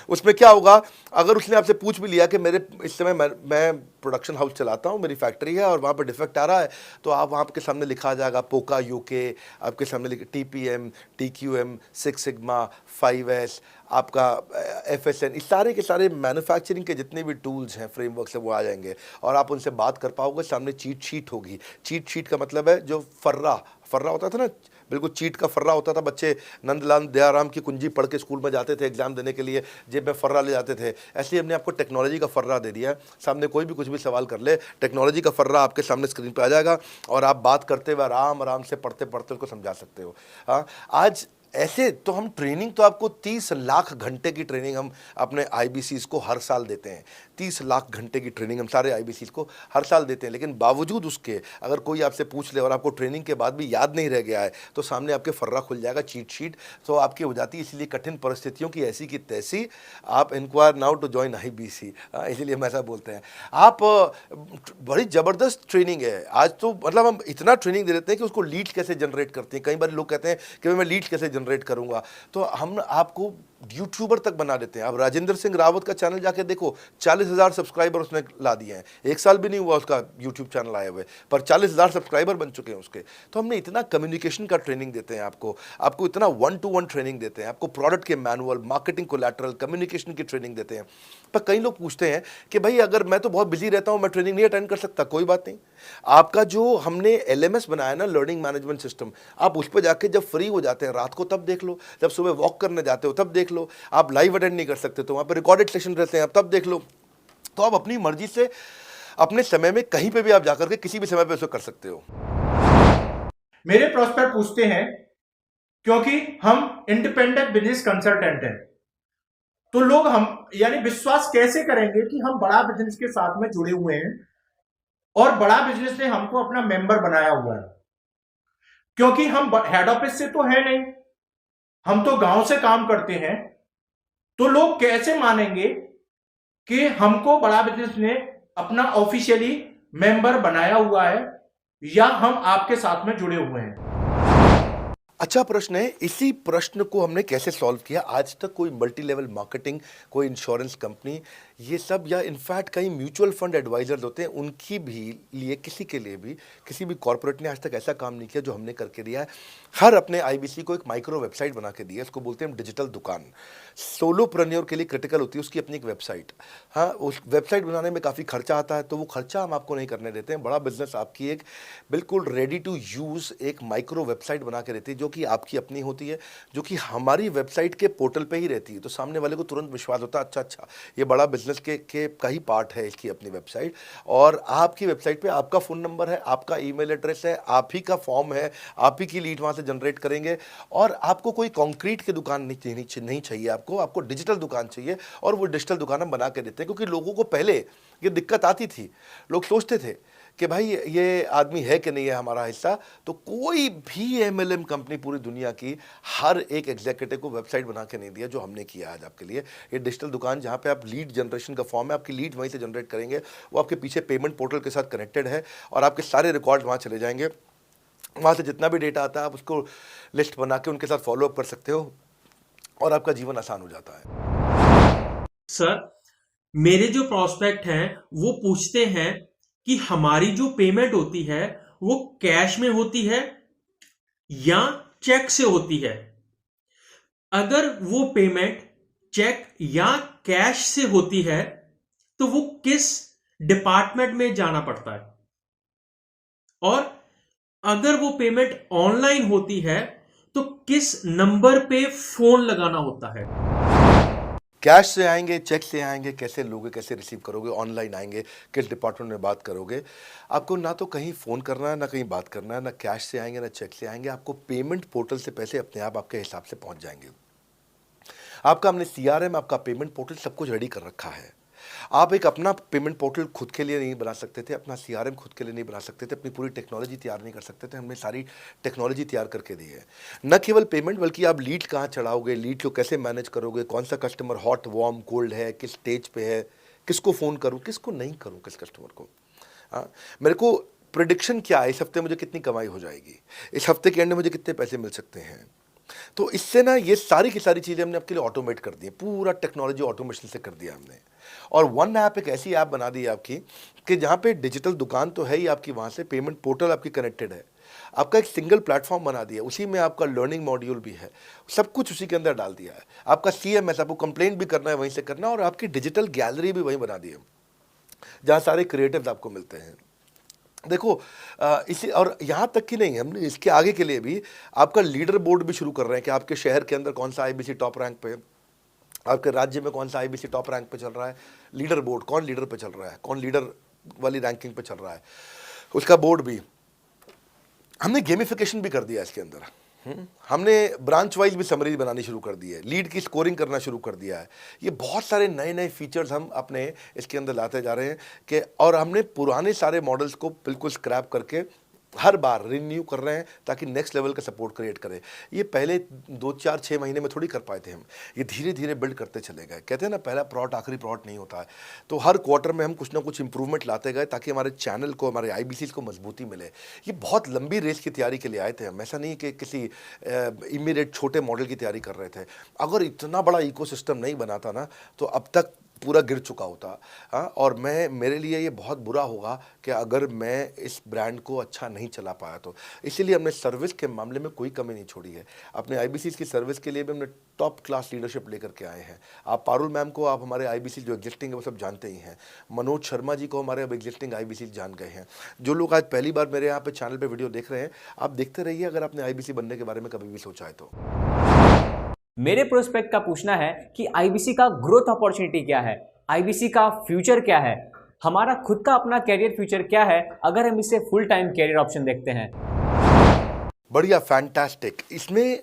उसमें क्या होगा, अगर उसने आपसे पूछ भी लिया कि मेरे इस समय मैं प्रोडक्शन हाउस चलाता हूँ, मेरी फैक्ट्री है और वहाँ पर डिफेक्ट आ रहा है, तो आप वहाँ आपके सामने लिखा आ जाएगा पोका UK, आपके सामने TPM, TQM, 6 सिग्मा, 5S, आपका FSN, इस सारे के सारे मैन्युफैक्चरिंग के जितने भी टूल्स हैं, फ्रेमवर्क्स हैं, वो आ जाएंगे और आप उनसे बात कर पाओगे। सामने चीट शीट होगी। चीट शीट का मतलब है जो फर्रा होता था ना, बिल्कुल चीट का फर्रा होता था। बच्चे नंदलाल दयाराम की कुंजी पढ़ के स्कूल में जाते थे एग्जाम देने के लिए, जेब में फर्रा ले जाते थे। ऐसे ही हमने आपको टेक्नोलॉजी का फर्रा दे दिया है। सामने कोई भी कुछ भी सवाल कर ले, टेक्नोलॉजी का फर्रा आपके सामने स्क्रीन पे आ जाएगा और आप बात करते हुए आराम आराम से पढ़ते पढ़ते उसको समझा सकते हो। हाँ, आज ऐसे तो हम ट्रेनिंग तो आपको 30 लाख घंटे की ट्रेनिंग हम अपने IBCs को हर साल देते हैं। 30 लाख घंटे की ट्रेनिंग हम सारे IBCs को हर साल देते हैं। लेकिन बावजूद उसके अगर कोई आपसे पूछ ले और आपको ट्रेनिंग के बाद भी याद नहीं रह गया है, तो सामने आपके फर्रा खुल जाएगा, चीट शीट तो आपकी हो जाती है। इसलिए कठिन परिस्थितियों की ऐसी की तैसी, आप inquire now to join IBC, इसीलिए हम ऐसा बोलते हैं। आप बड़ी ज़बरदस्त ट्रेनिंग है आज तो, मतलब हम इतना ट्रेनिंग दे देते हैं कि उसको लीड कैसे जनरेट करते हैं। कई बार लोग कहते हैं कि मैं लीड कैसे जनरेट करूंगा, तो हम आपको यूट्यूबर तक बना देते हैं। आप राजेंद्र सिंह रावत का चैनल जाके देखो, 40,000 सब्सक्राइबर उसने ला दिए हैं। 1 साल भी नहीं हुआ उसका यूट्यूब चैनल आए हुए, पर 40,000 सब्सक्राइबर बन चुके हैं उसके। तो हमने इतना कम्युनिकेशन का ट्रेनिंग देते हैं आपको इतना 1-to-1 ट्रेनिंग देते हैं, आपको प्रोडक्ट के मैनुअल, मार्केटिंग कोलैटरल, कम्युनिकेशन की ट्रेनिंग देते हैं। पर कई लोग पूछते हैं कि भाई अगर मैं तो बहुत बिजी रहता हूं, मैं ट्रेनिंग नहीं अटेंड कर सकता। कोई बात नहीं, आपका जो हमने LMS बनाया ना, लर्निंग मैनेजमेंट सिस्टम, आप उस पर जाके जब फ्री हो जाते हैं रात को तब देख लो, जब सुबह वॉक करने जाते हो तब देख लो। आप लाइव अटेंड नहीं कर सकते तो वहां पर रिकॉर्डेड सेशन रहते हैं, आप तब देख लो। तो आप अपनी मर्जी से अपने समय में कहीं पे भी आप जाकर के किसी भी समय पे उसको कर सकते हो। मेरे प्रोस्पेक्ट पूछते हैं, क्योंकि हम इंडिपेंडेंट बिजनेस कंसल्टेंट हैं, तो लोग हम यानी विश्वास कैसे करेंगे कि हम बड़ा बिजनेस के साथ में जुड़े हुए हैं और बड़ा बिजनेस ने हमको अपना मेंबर बनाया हुआ है। क्योंकि हम हेड ऑफिस से तो है नहीं, हम तो गांव से काम करते हैं, तो लोग कैसे मानेंगे कि हमको बड़ा बिजनेस ने अपना ऑफिशियली मेंबर बनाया हुआ है या हम आपके साथ में जुड़े हुए हैं। अच्छा प्रश्न है। इसी प्रश्न को हमने कैसे सॉल्व किया, आज तक कोई मल्टी लेवल मार्केटिंग, कोई इंश्योरेंस कंपनी, ये सब, या इनफैक्ट कई म्यूचुअल फंड एडवाइजर्स होते हैं, उनकी भी लिए किसी के लिए भी किसी भी कॉर्पोरेट ने आज तक ऐसा काम नहीं किया जो हमने करके दिया है। हर अपने IBC को एक माइक्रो वेबसाइट बना के दी है, इसको बोलते हैं डिजिटल दुकान। सोलोप्रेन्योर के लिए क्रिटिकल होती है उसकी अपनी एक वेबसाइट। हाँ, उस वेबसाइट बनाने में काफ़ी खर्चा आता है, तो वो खर्चा हम आपको नहीं करने देते हैं। बड़ा बिजनेस आपकी एक बिल्कुल रेडी टू यूज़ एक माइक्रो वेबसाइट बना के देती है, जो कि आपकी अपनी होती है, जो कि हमारी वेबसाइट के पोर्टल पे ही रहती है। तो सामने वाले को तुरंत विश्वास होता है, अच्छा ये बड़ा बिजनेस के का ही पार्ट है इसकी अपनी वेबसाइट। और आपकी वेबसाइट पे आपका फ़ोन नंबर है, आपका ईमेल एड्रेस है, आप ही का फॉर्म है, आप ही की लीड वहाँ से जनरेट करेंगे। और आपको कोई कॉन्क्रीट की दुकान नहीं चाहिए, आपको डिजिटल दुकान चाहिए। और वो डिजिटल दुकान हम बना के देते हैं, क्योंकि लोगों को पहले ये दिक्कत आती थी। लोग सोचते थे कि भाई ये आदमी है कि नहीं है हमारा हिस्सा। तो कोई भी MLM कंपनी पूरी दुनिया की हर एक एग्जीक्यूटिव को वेबसाइट बना के नहीं दिया जो हमने किया आज आपके लिए। ये डिजिटल दुकान जहाँ पे आप लीड जनरेशन का फॉर्म है, आपकी लीड वहीं से जनरेट करेंगे, वो आपके पीछे पेमेंट पोर्टल के साथ कनेक्टेड है और आपके सारे रिकॉर्ड वहाँ चले जाएंगे। वहाँ से जितना भी डेटा आता है आप उसको लिस्ट बना के उनके साथ फॉलोअप कर सकते हो और आपका जीवन आसान हो जाता है। सर, मेरे जो प्रोस्पेक्ट हैं वो पूछते हैं कि हमारी जो पेमेंट होती है वो कैश में होती है या चेक से होती है। अगर वो पेमेंट चेक या कैश से होती है तो वो किस डिपार्टमेंट में जाना पड़ता है, और अगर वो पेमेंट ऑनलाइन होती है तो किस नंबर पे फोन लगाना होता है। कैश से आएंगे, चेक से आएंगे, कैसे लोगे, कैसे रिसीव करोगे, ऑनलाइन आएंगे, किस डिपार्टमेंट में बात करोगे। आपको ना तो कहीं फ़ोन करना है, ना कहीं बात करना है, ना कैश से आएंगे ना चेक से आएंगे। आपको पेमेंट पोर्टल से पैसे अपने आप आपके हिसाब से पहुंच जाएंगे। आपका हमने CRM, आपका पेमेंट पोर्टल सब कुछ रेडी कर रखा है। आप एक अपना पेमेंट पोर्टल खुद के लिए नहीं बना सकते थे, अपना CRM खुद के लिए नहीं बना सकते थे, अपनी पूरी टेक्नोलॉजी तैयार नहीं कर सकते थे। हमने सारी टेक्नोलॉजी तैयार करके दी है। न केवल पेमेंट, बल्कि आप लीड कहाँ चढ़ाओगे, लीड को कैसे मैनेज करोगे, कौन सा कस्टमर हॉट, वार्म, कोल्ड है, किस स्टेज पे है, किसको फ़ोन करूँ, किसको नहीं करूँ, किस कस्टमर को। हाँ, मेरे को प्रिडिक्शन क्या है, इस हफ्ते मुझे कितनी कमाई हो जाएगी, इस हफ्ते के एंड में मुझे कितने पैसे मिल सकते हैं। तो इससे ना ये सारी की सारी चीज़ें हमने आपके लिए ऑटोमेट कर दी है, पूरा टेक्नोलॉजी ऑटोमेशन से कर दिया हमने। और वन ऐप एक ऐसी ऐप बना दी है आपकी कि जहाँ पे डिजिटल दुकान तो है ही आपकी, वहाँ से पेमेंट पोर्टल आपकी कनेक्टेड है, आपका एक सिंगल प्लेटफॉर्म बना दिया, उसी में आपका लर्निंग मॉड्यूल भी है, सब कुछ उसी के अंदर डाल दिया है। आपका CMS, आपको कंप्लेंट भी करना है वहीं से करना, और आपकी डिजिटल गैलरी भी वहीं बना दी है, जहाँ सारे क्रिएटिव्स आपको मिलते हैं। देखो इसी, और यहाँ तक कि नहीं, हमने इसके आगे के लिए भी आपका लीडर बोर्ड भी शुरू कर रहे हैं कि आपके शहर के अंदर कौन सा IBC टॉप रैंक पे, आपके राज्य में कौन सा IBC टॉप रैंक पे चल रहा है, लीडर बोर्ड कौन लीडर पे चल रहा है, कौन लीडर वाली रैंकिंग पे चल रहा है, उसका बोर्ड भी हमने गेमिफिकेशन भी कर दिया इसके अंदर। हमने ब्रांच वाइज भी समरी बनानी शुरू कर दी है, लीड की स्कोरिंग करना शुरू कर दिया है। ये बहुत सारे नए नए फीचर्स हम अपने इसके अंदर लाते जा रहे हैं कि, और हमने पुराने सारे मॉडल्स को बिल्कुल स्क्रैप करके हर बार रिन्यू कर रहे हैं ताकि नेक्स्ट लेवल का सपोर्ट क्रिएट करें। ये पहले 2, 4, 6 महीने में थोड़ी कर पाए थे हम, ये धीरे धीरे बिल्ड करते चले गए। कहते हैं ना, पहला प्लॉट आखिरी प्लॉट नहीं होता है। तो हर क्वार्टर में हम कुछ ना कुछ इंप्रूवमेंट लाते गए ताकि हमारे चैनल को, हमारे IBCs को मजबूती मिले। ये बहुत लंबी रेस की तैयारी के लिए आए थे हम, ऐसा नहीं कि किसी इमीडिएट छोटे मॉडल की तैयारी कर रहे थे। अगर इतना बड़ा इकोसिस्टम नहीं बनाता ना तो अब तक पूरा गिर चुका होता। हाँ, और मेरे लिए ये बहुत बुरा होगा कि अगर मैं इस ब्रांड को अच्छा नहीं चला पाया तो। इसीलिए हमने सर्विस के मामले में कोई कमी नहीं छोड़ी है। अपने IBCs की सर्विस के लिए भी हमने टॉप क्लास लीडरशिप लेकर के आए हैं। आप पारुल मैम को, आप हमारे IBC जो एग्जिस्टिंग है वो सब जानते ही हैं। मनोज शर्मा जी को हमारे अब एग्जिस्टिंग IBC जान गए हैं। जो लोग आज पहली बार मेरे यहाँ पे चैनल पे वीडियो देख रहे हैं, आप देखते रहिए अगर आपने IBC बनने के बारे में कभी भी सोचा है तो। मेरे प्रोस्पेक्ट का पूछना है कि IBC का ग्रोथ अपॉर्चुनिटी क्या है, IBC का फ्यूचर क्या है, हमारा खुद का अपना कैरियर फ्यूचर क्या है अगर हम इसे फुल टाइम कैरियर ऑप्शन देखते हैं। बढ़िया, फैंटास्टिक। इसमें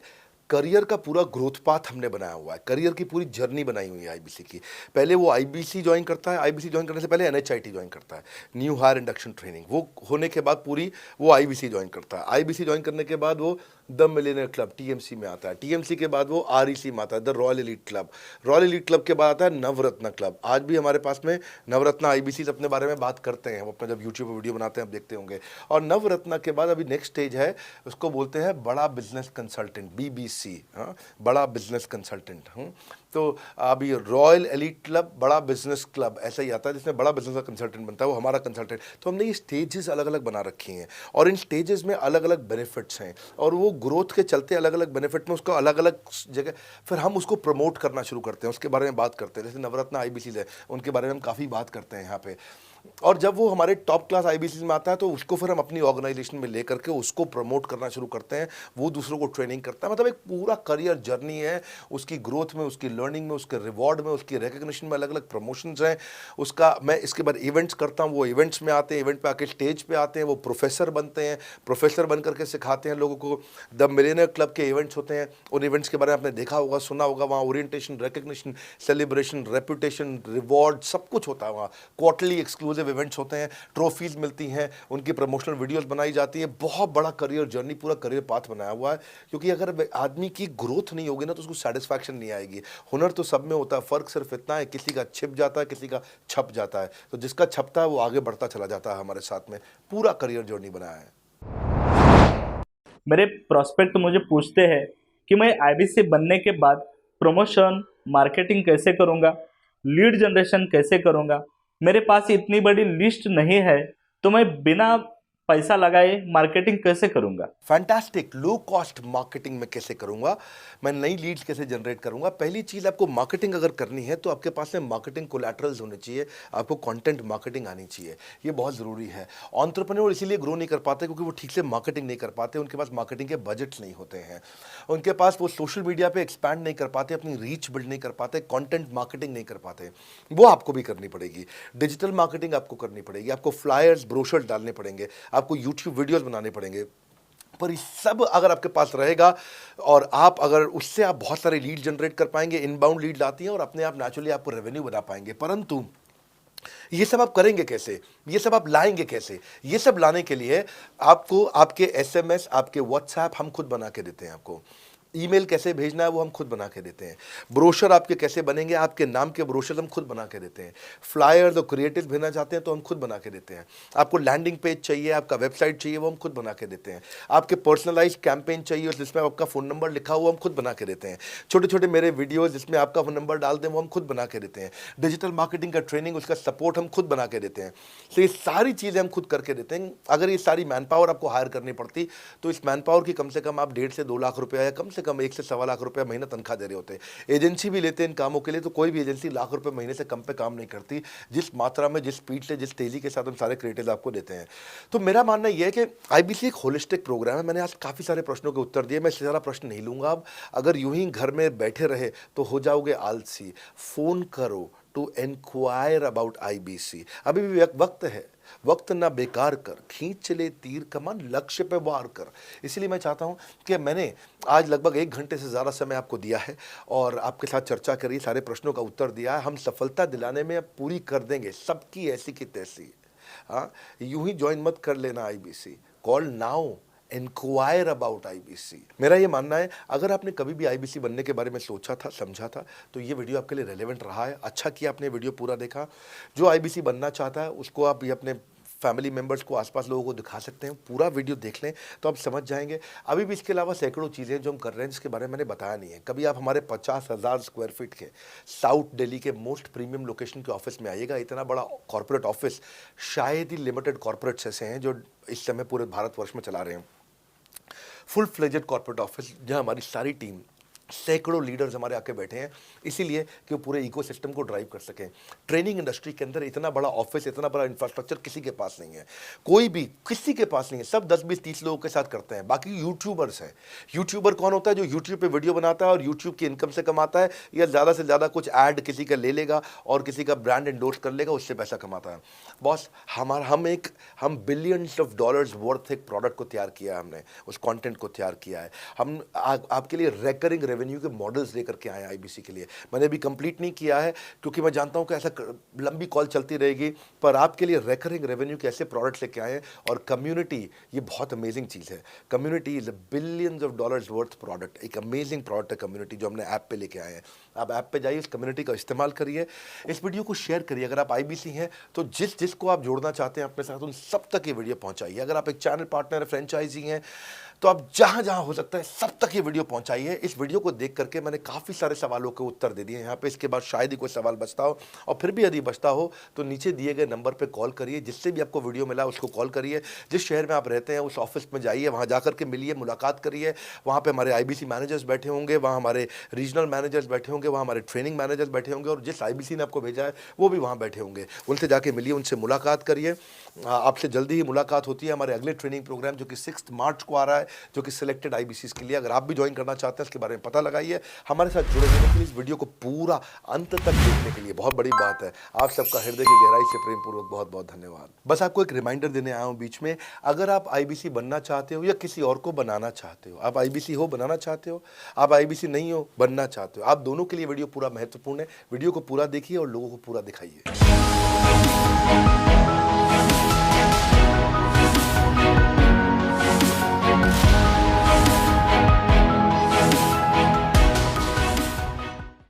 करियर का पूरा ग्रोथ पाथ हमने बनाया हुआ है, करियर की पूरी जर्नी बनाई हुई है IBC की। पहले वो IBC ज्वाइन करता है, IBC ज्वाइन करने से पहले NHIT ज्वाइन करता है, न्यू हायर इंडक्शन ट्रेनिंग। वो होने के बाद पूरी वो IBC ज्वाइन करता है। IBC ज्वाइन करने के बाद वो द मिलियनेयर क्लब TMC में आता है। TMC के बाद वो REC में आता है, the royal elite club. Royal elite club के बाद आता है नवरत्न क्लब। आज भी हमारे पास में नवरत्न IBCs अपने बारे में बात करते हैं, वो अपना जब यूट्यूब पर वीडियो बनाते हैं आप देखते होंगे। और नवरत्न के बाद अभी नेक्स्ट स्टेज है, उसको बोलते हैं बड़ा बिजनेस कंसल्टेंट, BBC। हाँ, बड़ा बिजनेस कंसल्टेंट। तो अभी रॉयल एलीट क्लब, बड़ा बिजनेस क्लब, ऐसा ही आता है जिसमें बड़ा बिजनेस का कंसल्टेंट बनता है, वो हमारा कंसल्टेंट। तो हमने ये स्टेजेस अलग अलग बना रखी हैं और इन स्टेजेस में अलग अलग बेनिफिट्स हैं और वो ग्रोथ के चलते अलग अलग बेनिफिट में उसको अलग अलग जगह फिर हम उसको प्रमोट करना शुरू करते हैं, उसके बारे में बात करते हैं। जैसे नवरत्न IBCs है, उनके बारे में हम काफ़ी बात करते हैं यहाँ पे। और जब वो हमारे टॉप क्लास IBCs में आता है तो उसको फिर हम अपनी ऑर्गेनाइजेशन में लेकर के उसको प्रमोट करना शुरू करते हैं, वो दूसरों को ट्रेनिंग करता है। मतलब एक पूरा करियर जर्नी है, उसकी ग्रोथ में, उसकी लर्निंग में, उसके रिवॉर्ड में, उसकी रिकग्निशन में अलग अलग प्रमोशंस हैं उसका। मैं इसके बाद इवेंट्स करता हूँ, वो इवेंट्स में आते हैं, इवेंट पे आके स्टेज पे आते हैं, वो प्रोफेसर बनते हैं, प्रोफेसर बन करके सिखाते हैं लोगों को। द मिलियनेयर क्लब के इवेंट्स होते हैं, उन इवेंट्स के बारे में आपने देखा होगा, सुना होगा। वहाँ orientation, recognition, celebration, reputation, reward, सब कुछ होता है वहाँ। क्वार्टरली एक्सक्लूसिव इवेंट्स होते हैं, ट्रॉफीज मिलती हैं, उनकी प्रमोशनल वीडियोस बनाई जाती है। बहुत बड़ा करियर जर्नी, पूरा करियर पाथ बनाया हुआ है। क्योंकि अगर आदमी की ग्रोथ नहीं होगी ना तो उसको सेटिस्फैक्शन नहीं आएगी। हुनर तो सब में होता है, फर्क सिर्फ इतना है किसी का छिप जाता है, किसी का छप जाता है। तो जिसका छपता है वो आगे बढ़ता चला जाता है। हमारे साथ में पूरा करियर जर्नी बनाया है। मेरे प्रोस्पेक्ट मुझे पूछते हैं कि मैं IBC बनने के बाद प्रमोशन, मार्केटिंग कैसे करूंगा, लीड जनरेशन कैसे करूंगा। मेरे पास इतनी बड़ी लिस्ट नहीं है तो मैं बिना पैसा लगाए मार्केटिंग कैसे करूंगा। फैंटास्टिक। लो कॉस्ट मार्केटिंग में कैसे करूंगा, मैं नई लीड्स कैसे जनरेट करूंगा। पहली चीज़, आपको मार्केटिंग अगर करनी है तो आपके पास में मार्केटिंग कोलैटरल्स होने चाहिए, आपको कंटेंट मार्केटिंग आनी चाहिए, ये बहुत ज़रूरी है। एंटरप्रेन्योर इसीलिए ग्रो नहीं कर पाते क्योंकि वो ठीक से मार्केटिंग नहीं कर पाते, उनके पास मार्केटिंग के बजट्स नहीं होते हैं, उनके पास वो सोशल मीडिया पर एक्सपैंड नहीं कर पाते, अपनी रीच बिल्ड नहीं कर पाते, कॉन्टेंट मार्केटिंग नहीं कर पाते। वो आपको भी करनी पड़ेगी। डिजिटल मार्केटिंग आपको करनी पड़ेगी, आपको फ्लायर्स, ब्रोशर्स डालने पड़ेंगे, आपको यूट्यूब वीडियोस बनाने पड़ेंगे। पर ये सब अगर आपके पास रहेगा और आप अगर उससे आप बहुत सारे लीड जनरेट कर पाएंगे, इनबाउंड लीड आती हैं और अपने आप नेचुरली आपको रेवेन्यू बना पाएंगे। परंतु ये सब आप करेंगे कैसे, ये सब आप लाएंगे कैसे? ये सब लाने के लिए आपको आपके SMS, आपके WhatsApp हम खुद बना के देते हैं। आपको ईमेल कैसे भेजना है वो हम खुद बना के देते हैं। ब्रोशर आपके कैसे बनेंगे, आपके नाम के ब्रोशर हम खुद बना के देते हैं। फ्लायर्स और क्रिएटिव भेजना चाहते हैं तो हम खुद बना के देते हैं। आपको लैंडिंग पेज चाहिए, आपका वेबसाइट चाहिए, वो हम खुद बना के देते हैं। आपके पर्सनलाइज कैंपेन चाहिए जिसमें आपका फ़ोन नंबर लिखा हुआ हम खुद बना के देते हैं। छोटे छोटे मेरे वीडियोज़ जिसमें आपका फ़ोन नंबर डाल दें वो हम खुद बना के देते हैं। डिजिटल मार्केटिंग का ट्रेनिंग, उसका सपोर्ट हम खुद बना के देते हैं। तो ये सारी चीज़ें हम खुद करके देते हैं। अगर ये सारी मैन पावर आपको हायर करनी पड़ती तो इस मैन पावर की कम से कम आप 1.5 से 2 लाख रुपया या कम से कम 1 से 1.25 लाख रुपया महीना तनख्वाह दे रहे होते हैं। एजेंसी भी लेते हैं इन कामों के लिए, तो कोई भी एजेंसी लाख रुपए महीने से कम पे काम नहीं करती, जिस मात्रा में, जिस स्पीड से, जिस तेजी के साथ हम सारे क्रिएटिव आपको देते हैं। तो मेरा मानना यह है कि IBC एक होलिस्टिक प्रोग्राम है। मैंने आज काफ़ी सारे प्रश्नों के उत्तर दिए, मैं इससे ज़्यादा प्रश्न नहीं लूँगा। अब अगर यूं ही घर में बैठे रहे तो हो जाओगे आलसी। फ़ोन करो टू एनक्वायर अबाउट IBC। अभी भी वक्त है, वक्त ना बेकार कर, खींच चले तीर कमान, लक्ष्य पे वार कर। इसलिए मैं चाहता हूं कि मैंने आज लगभग 1 घंटे से ज़्यादा समय आपको दिया है और आपके साथ चर्चा करी, सारे प्रश्नों का उत्तर दिया है। हम सफलता दिलाने में अब पूरी कर देंगे, सबकी ऐसी की तैसी। हाँ, यूं ही ज्वाइन मत कर लेना IBC। Call now, inquire about IBC। मेरा ये मानना है, अगर आपने कभी भी IBC बनने के बारे में सोचा था, समझा था, तो ये वीडियो आपके लिए रेलेवेंट रहा है। अच्छा किया आपने वीडियो पूरा देखा। जो IBC बनना चाहता है उसको आप ये अपने फैमिली मेम्बर्स को, आसपास लोगों को दिखा सकते हैं। पूरा वीडियो देख लें तो आप समझ जाएंगे। अभी भी इसके अलावा सैकड़ों चीज़ें जो हम कर रहे हैं जिसके बारे में मैंने बताया नहीं है। कभी आप हमारे 50,000 स्क्वायर फीट के साउथ दिल्ली के मोस्ट प्रीमियम लोकेशन के ऑफिस में आइएगा। इतना बड़ा कॉर्पोरेट ऑफिस शायद ही लिमिटेड कॉर्पोरेट्स ऐसे हैं जो इस समय पूरे भारतवर्ष में चला रहे हैं। फुल फ्लेजेड कॉर्पोरेट ऑफिस जहां हमारी सारी टीम, सैकड़ों लीडर्स हमारे आके बैठे हैं, इसीलिए कि वो पूरे इकोसिस्टम को ड्राइव कर सकें। ट्रेनिंग इंडस्ट्री के अंदर इतना बड़ा ऑफिस, इतना बड़ा इंफ्रास्ट्रक्चर किसी के पास नहीं है, कोई भी किसी के पास नहीं है। सब 10, 20, 30 लोगों के साथ करते हैं। बाकी यूट्यूबर्स हैं। यूट्यूबर कौन होता है? जो यूट्यूब पे वीडियो बनाता है और यूट्यूब की इनकम से कमाता है, या ज़्यादा से ज़्यादा कुछ ऐड किसी का ले लेगा और किसी का ब्रांड एंडोर्स कर लेगा, उससे पैसा कमाता है। बॉस, हम बिलियंस ऑफ डॉलर्स वर्थ एक प्रोडक्ट को तैयार किया है, हमने उस कंटेंट को तैयार किया है। हम आपके लिए रेकरिंग रेवेन्यू के मॉडल्स लेकर के आए IBC के लिए। मैंने अभी कंप्लीट नहीं किया है क्योंकि मैं जानता हूं कि ऐसा लंबी कॉल चलती रहेगी, पर आपके लिए रेकरिंग रेवेन्यू के ऐसे प्रोडक्ट्स लेके आए हैं। और कम्युनिटी, ये बहुत अमेजिंग चीज़ है। Community is billions of dollars worth product. एक अमेजिंग प्रोडक्ट है कम्युनिटी, जो हमने ऐप पे लेके आए हैं। आप ऐप पे जाइए, इस कम्युनिटी का इस्तेमाल करिए, इस वीडियो को शेयर करिए। अगर आप IBC हैं तो जिसको आप जोड़ना चाहते हैं अपने साथ, उन सब तक ये वीडियो पहुंचाइए। अगर आप एक चैनल पार्टनर, फ्रेंचाइजी हैं, तो आप जहां जहां हो सकता है सब तक ये वीडियो पहुंचाइए। इस वीडियो को देख करके मैंने काफ़ी सारे सवालों के उत्तर दे दिए यहाँ पे। इसके बाद शायद ही कोई सवाल बचता हो, और फिर भी यदि बचता हो तो नीचे दिए गए नंबर पे कॉल करिए। जिससे भी आपको वीडियो मिला उसको कॉल करिए। जिस शहर में आप रहते हैं उस ऑफिस में जाइए, वहाँ जाकर के मिलिए, मुलाकात करिए। वहाँ पे हमारे IBC मैनेजर्स बैठे होंगे, वहाँ हमारे रीजनल मैनेजर्स बैठे होंगे, वहाँ हमारे ट्रेनिंग मैनेजर्स बैठे होंगे, और जिस IBC ने आपको भेजा है वो भी वहाँ बैठे होंगे। उनसे जाके मिलिए, उनसे मुलाकात करिए। आपसे जल्दी ही मुलाकात होती है। हमारे अगले ट्रेनिंग प्रोग्राम जो कि 6 मार्च को आ रहा है, जो कि सिलेक्टेड IBCs के लिए, अगर आप भी ज्वाइन करना चाहते हैं इसके बारे में पता लगाइए। हमारे साथ जुड़े रहने के लिए, इस वीडियो को पूरा अंत तक देखने के लिए बहुत बड़ी बात है। आप सबका हृदय की गहराई से प्रेम पूर्वक बहुत बहुत धन्यवाद। बस आपको एक रिमाइंडर देने आया हूँ बीच में, अगर आप IBC बनना चाहते हो या किसी और को बनाना चाहते हो, आप IBC हो, बनाना चाहते हो, आप IBC नहीं हो, बनना चाहते हो, आप दोनों के लिए वीडियो पूरा महत्वपूर्ण है। वीडियो को पूरा देखिए और लोगों को पूरा दिखाइए।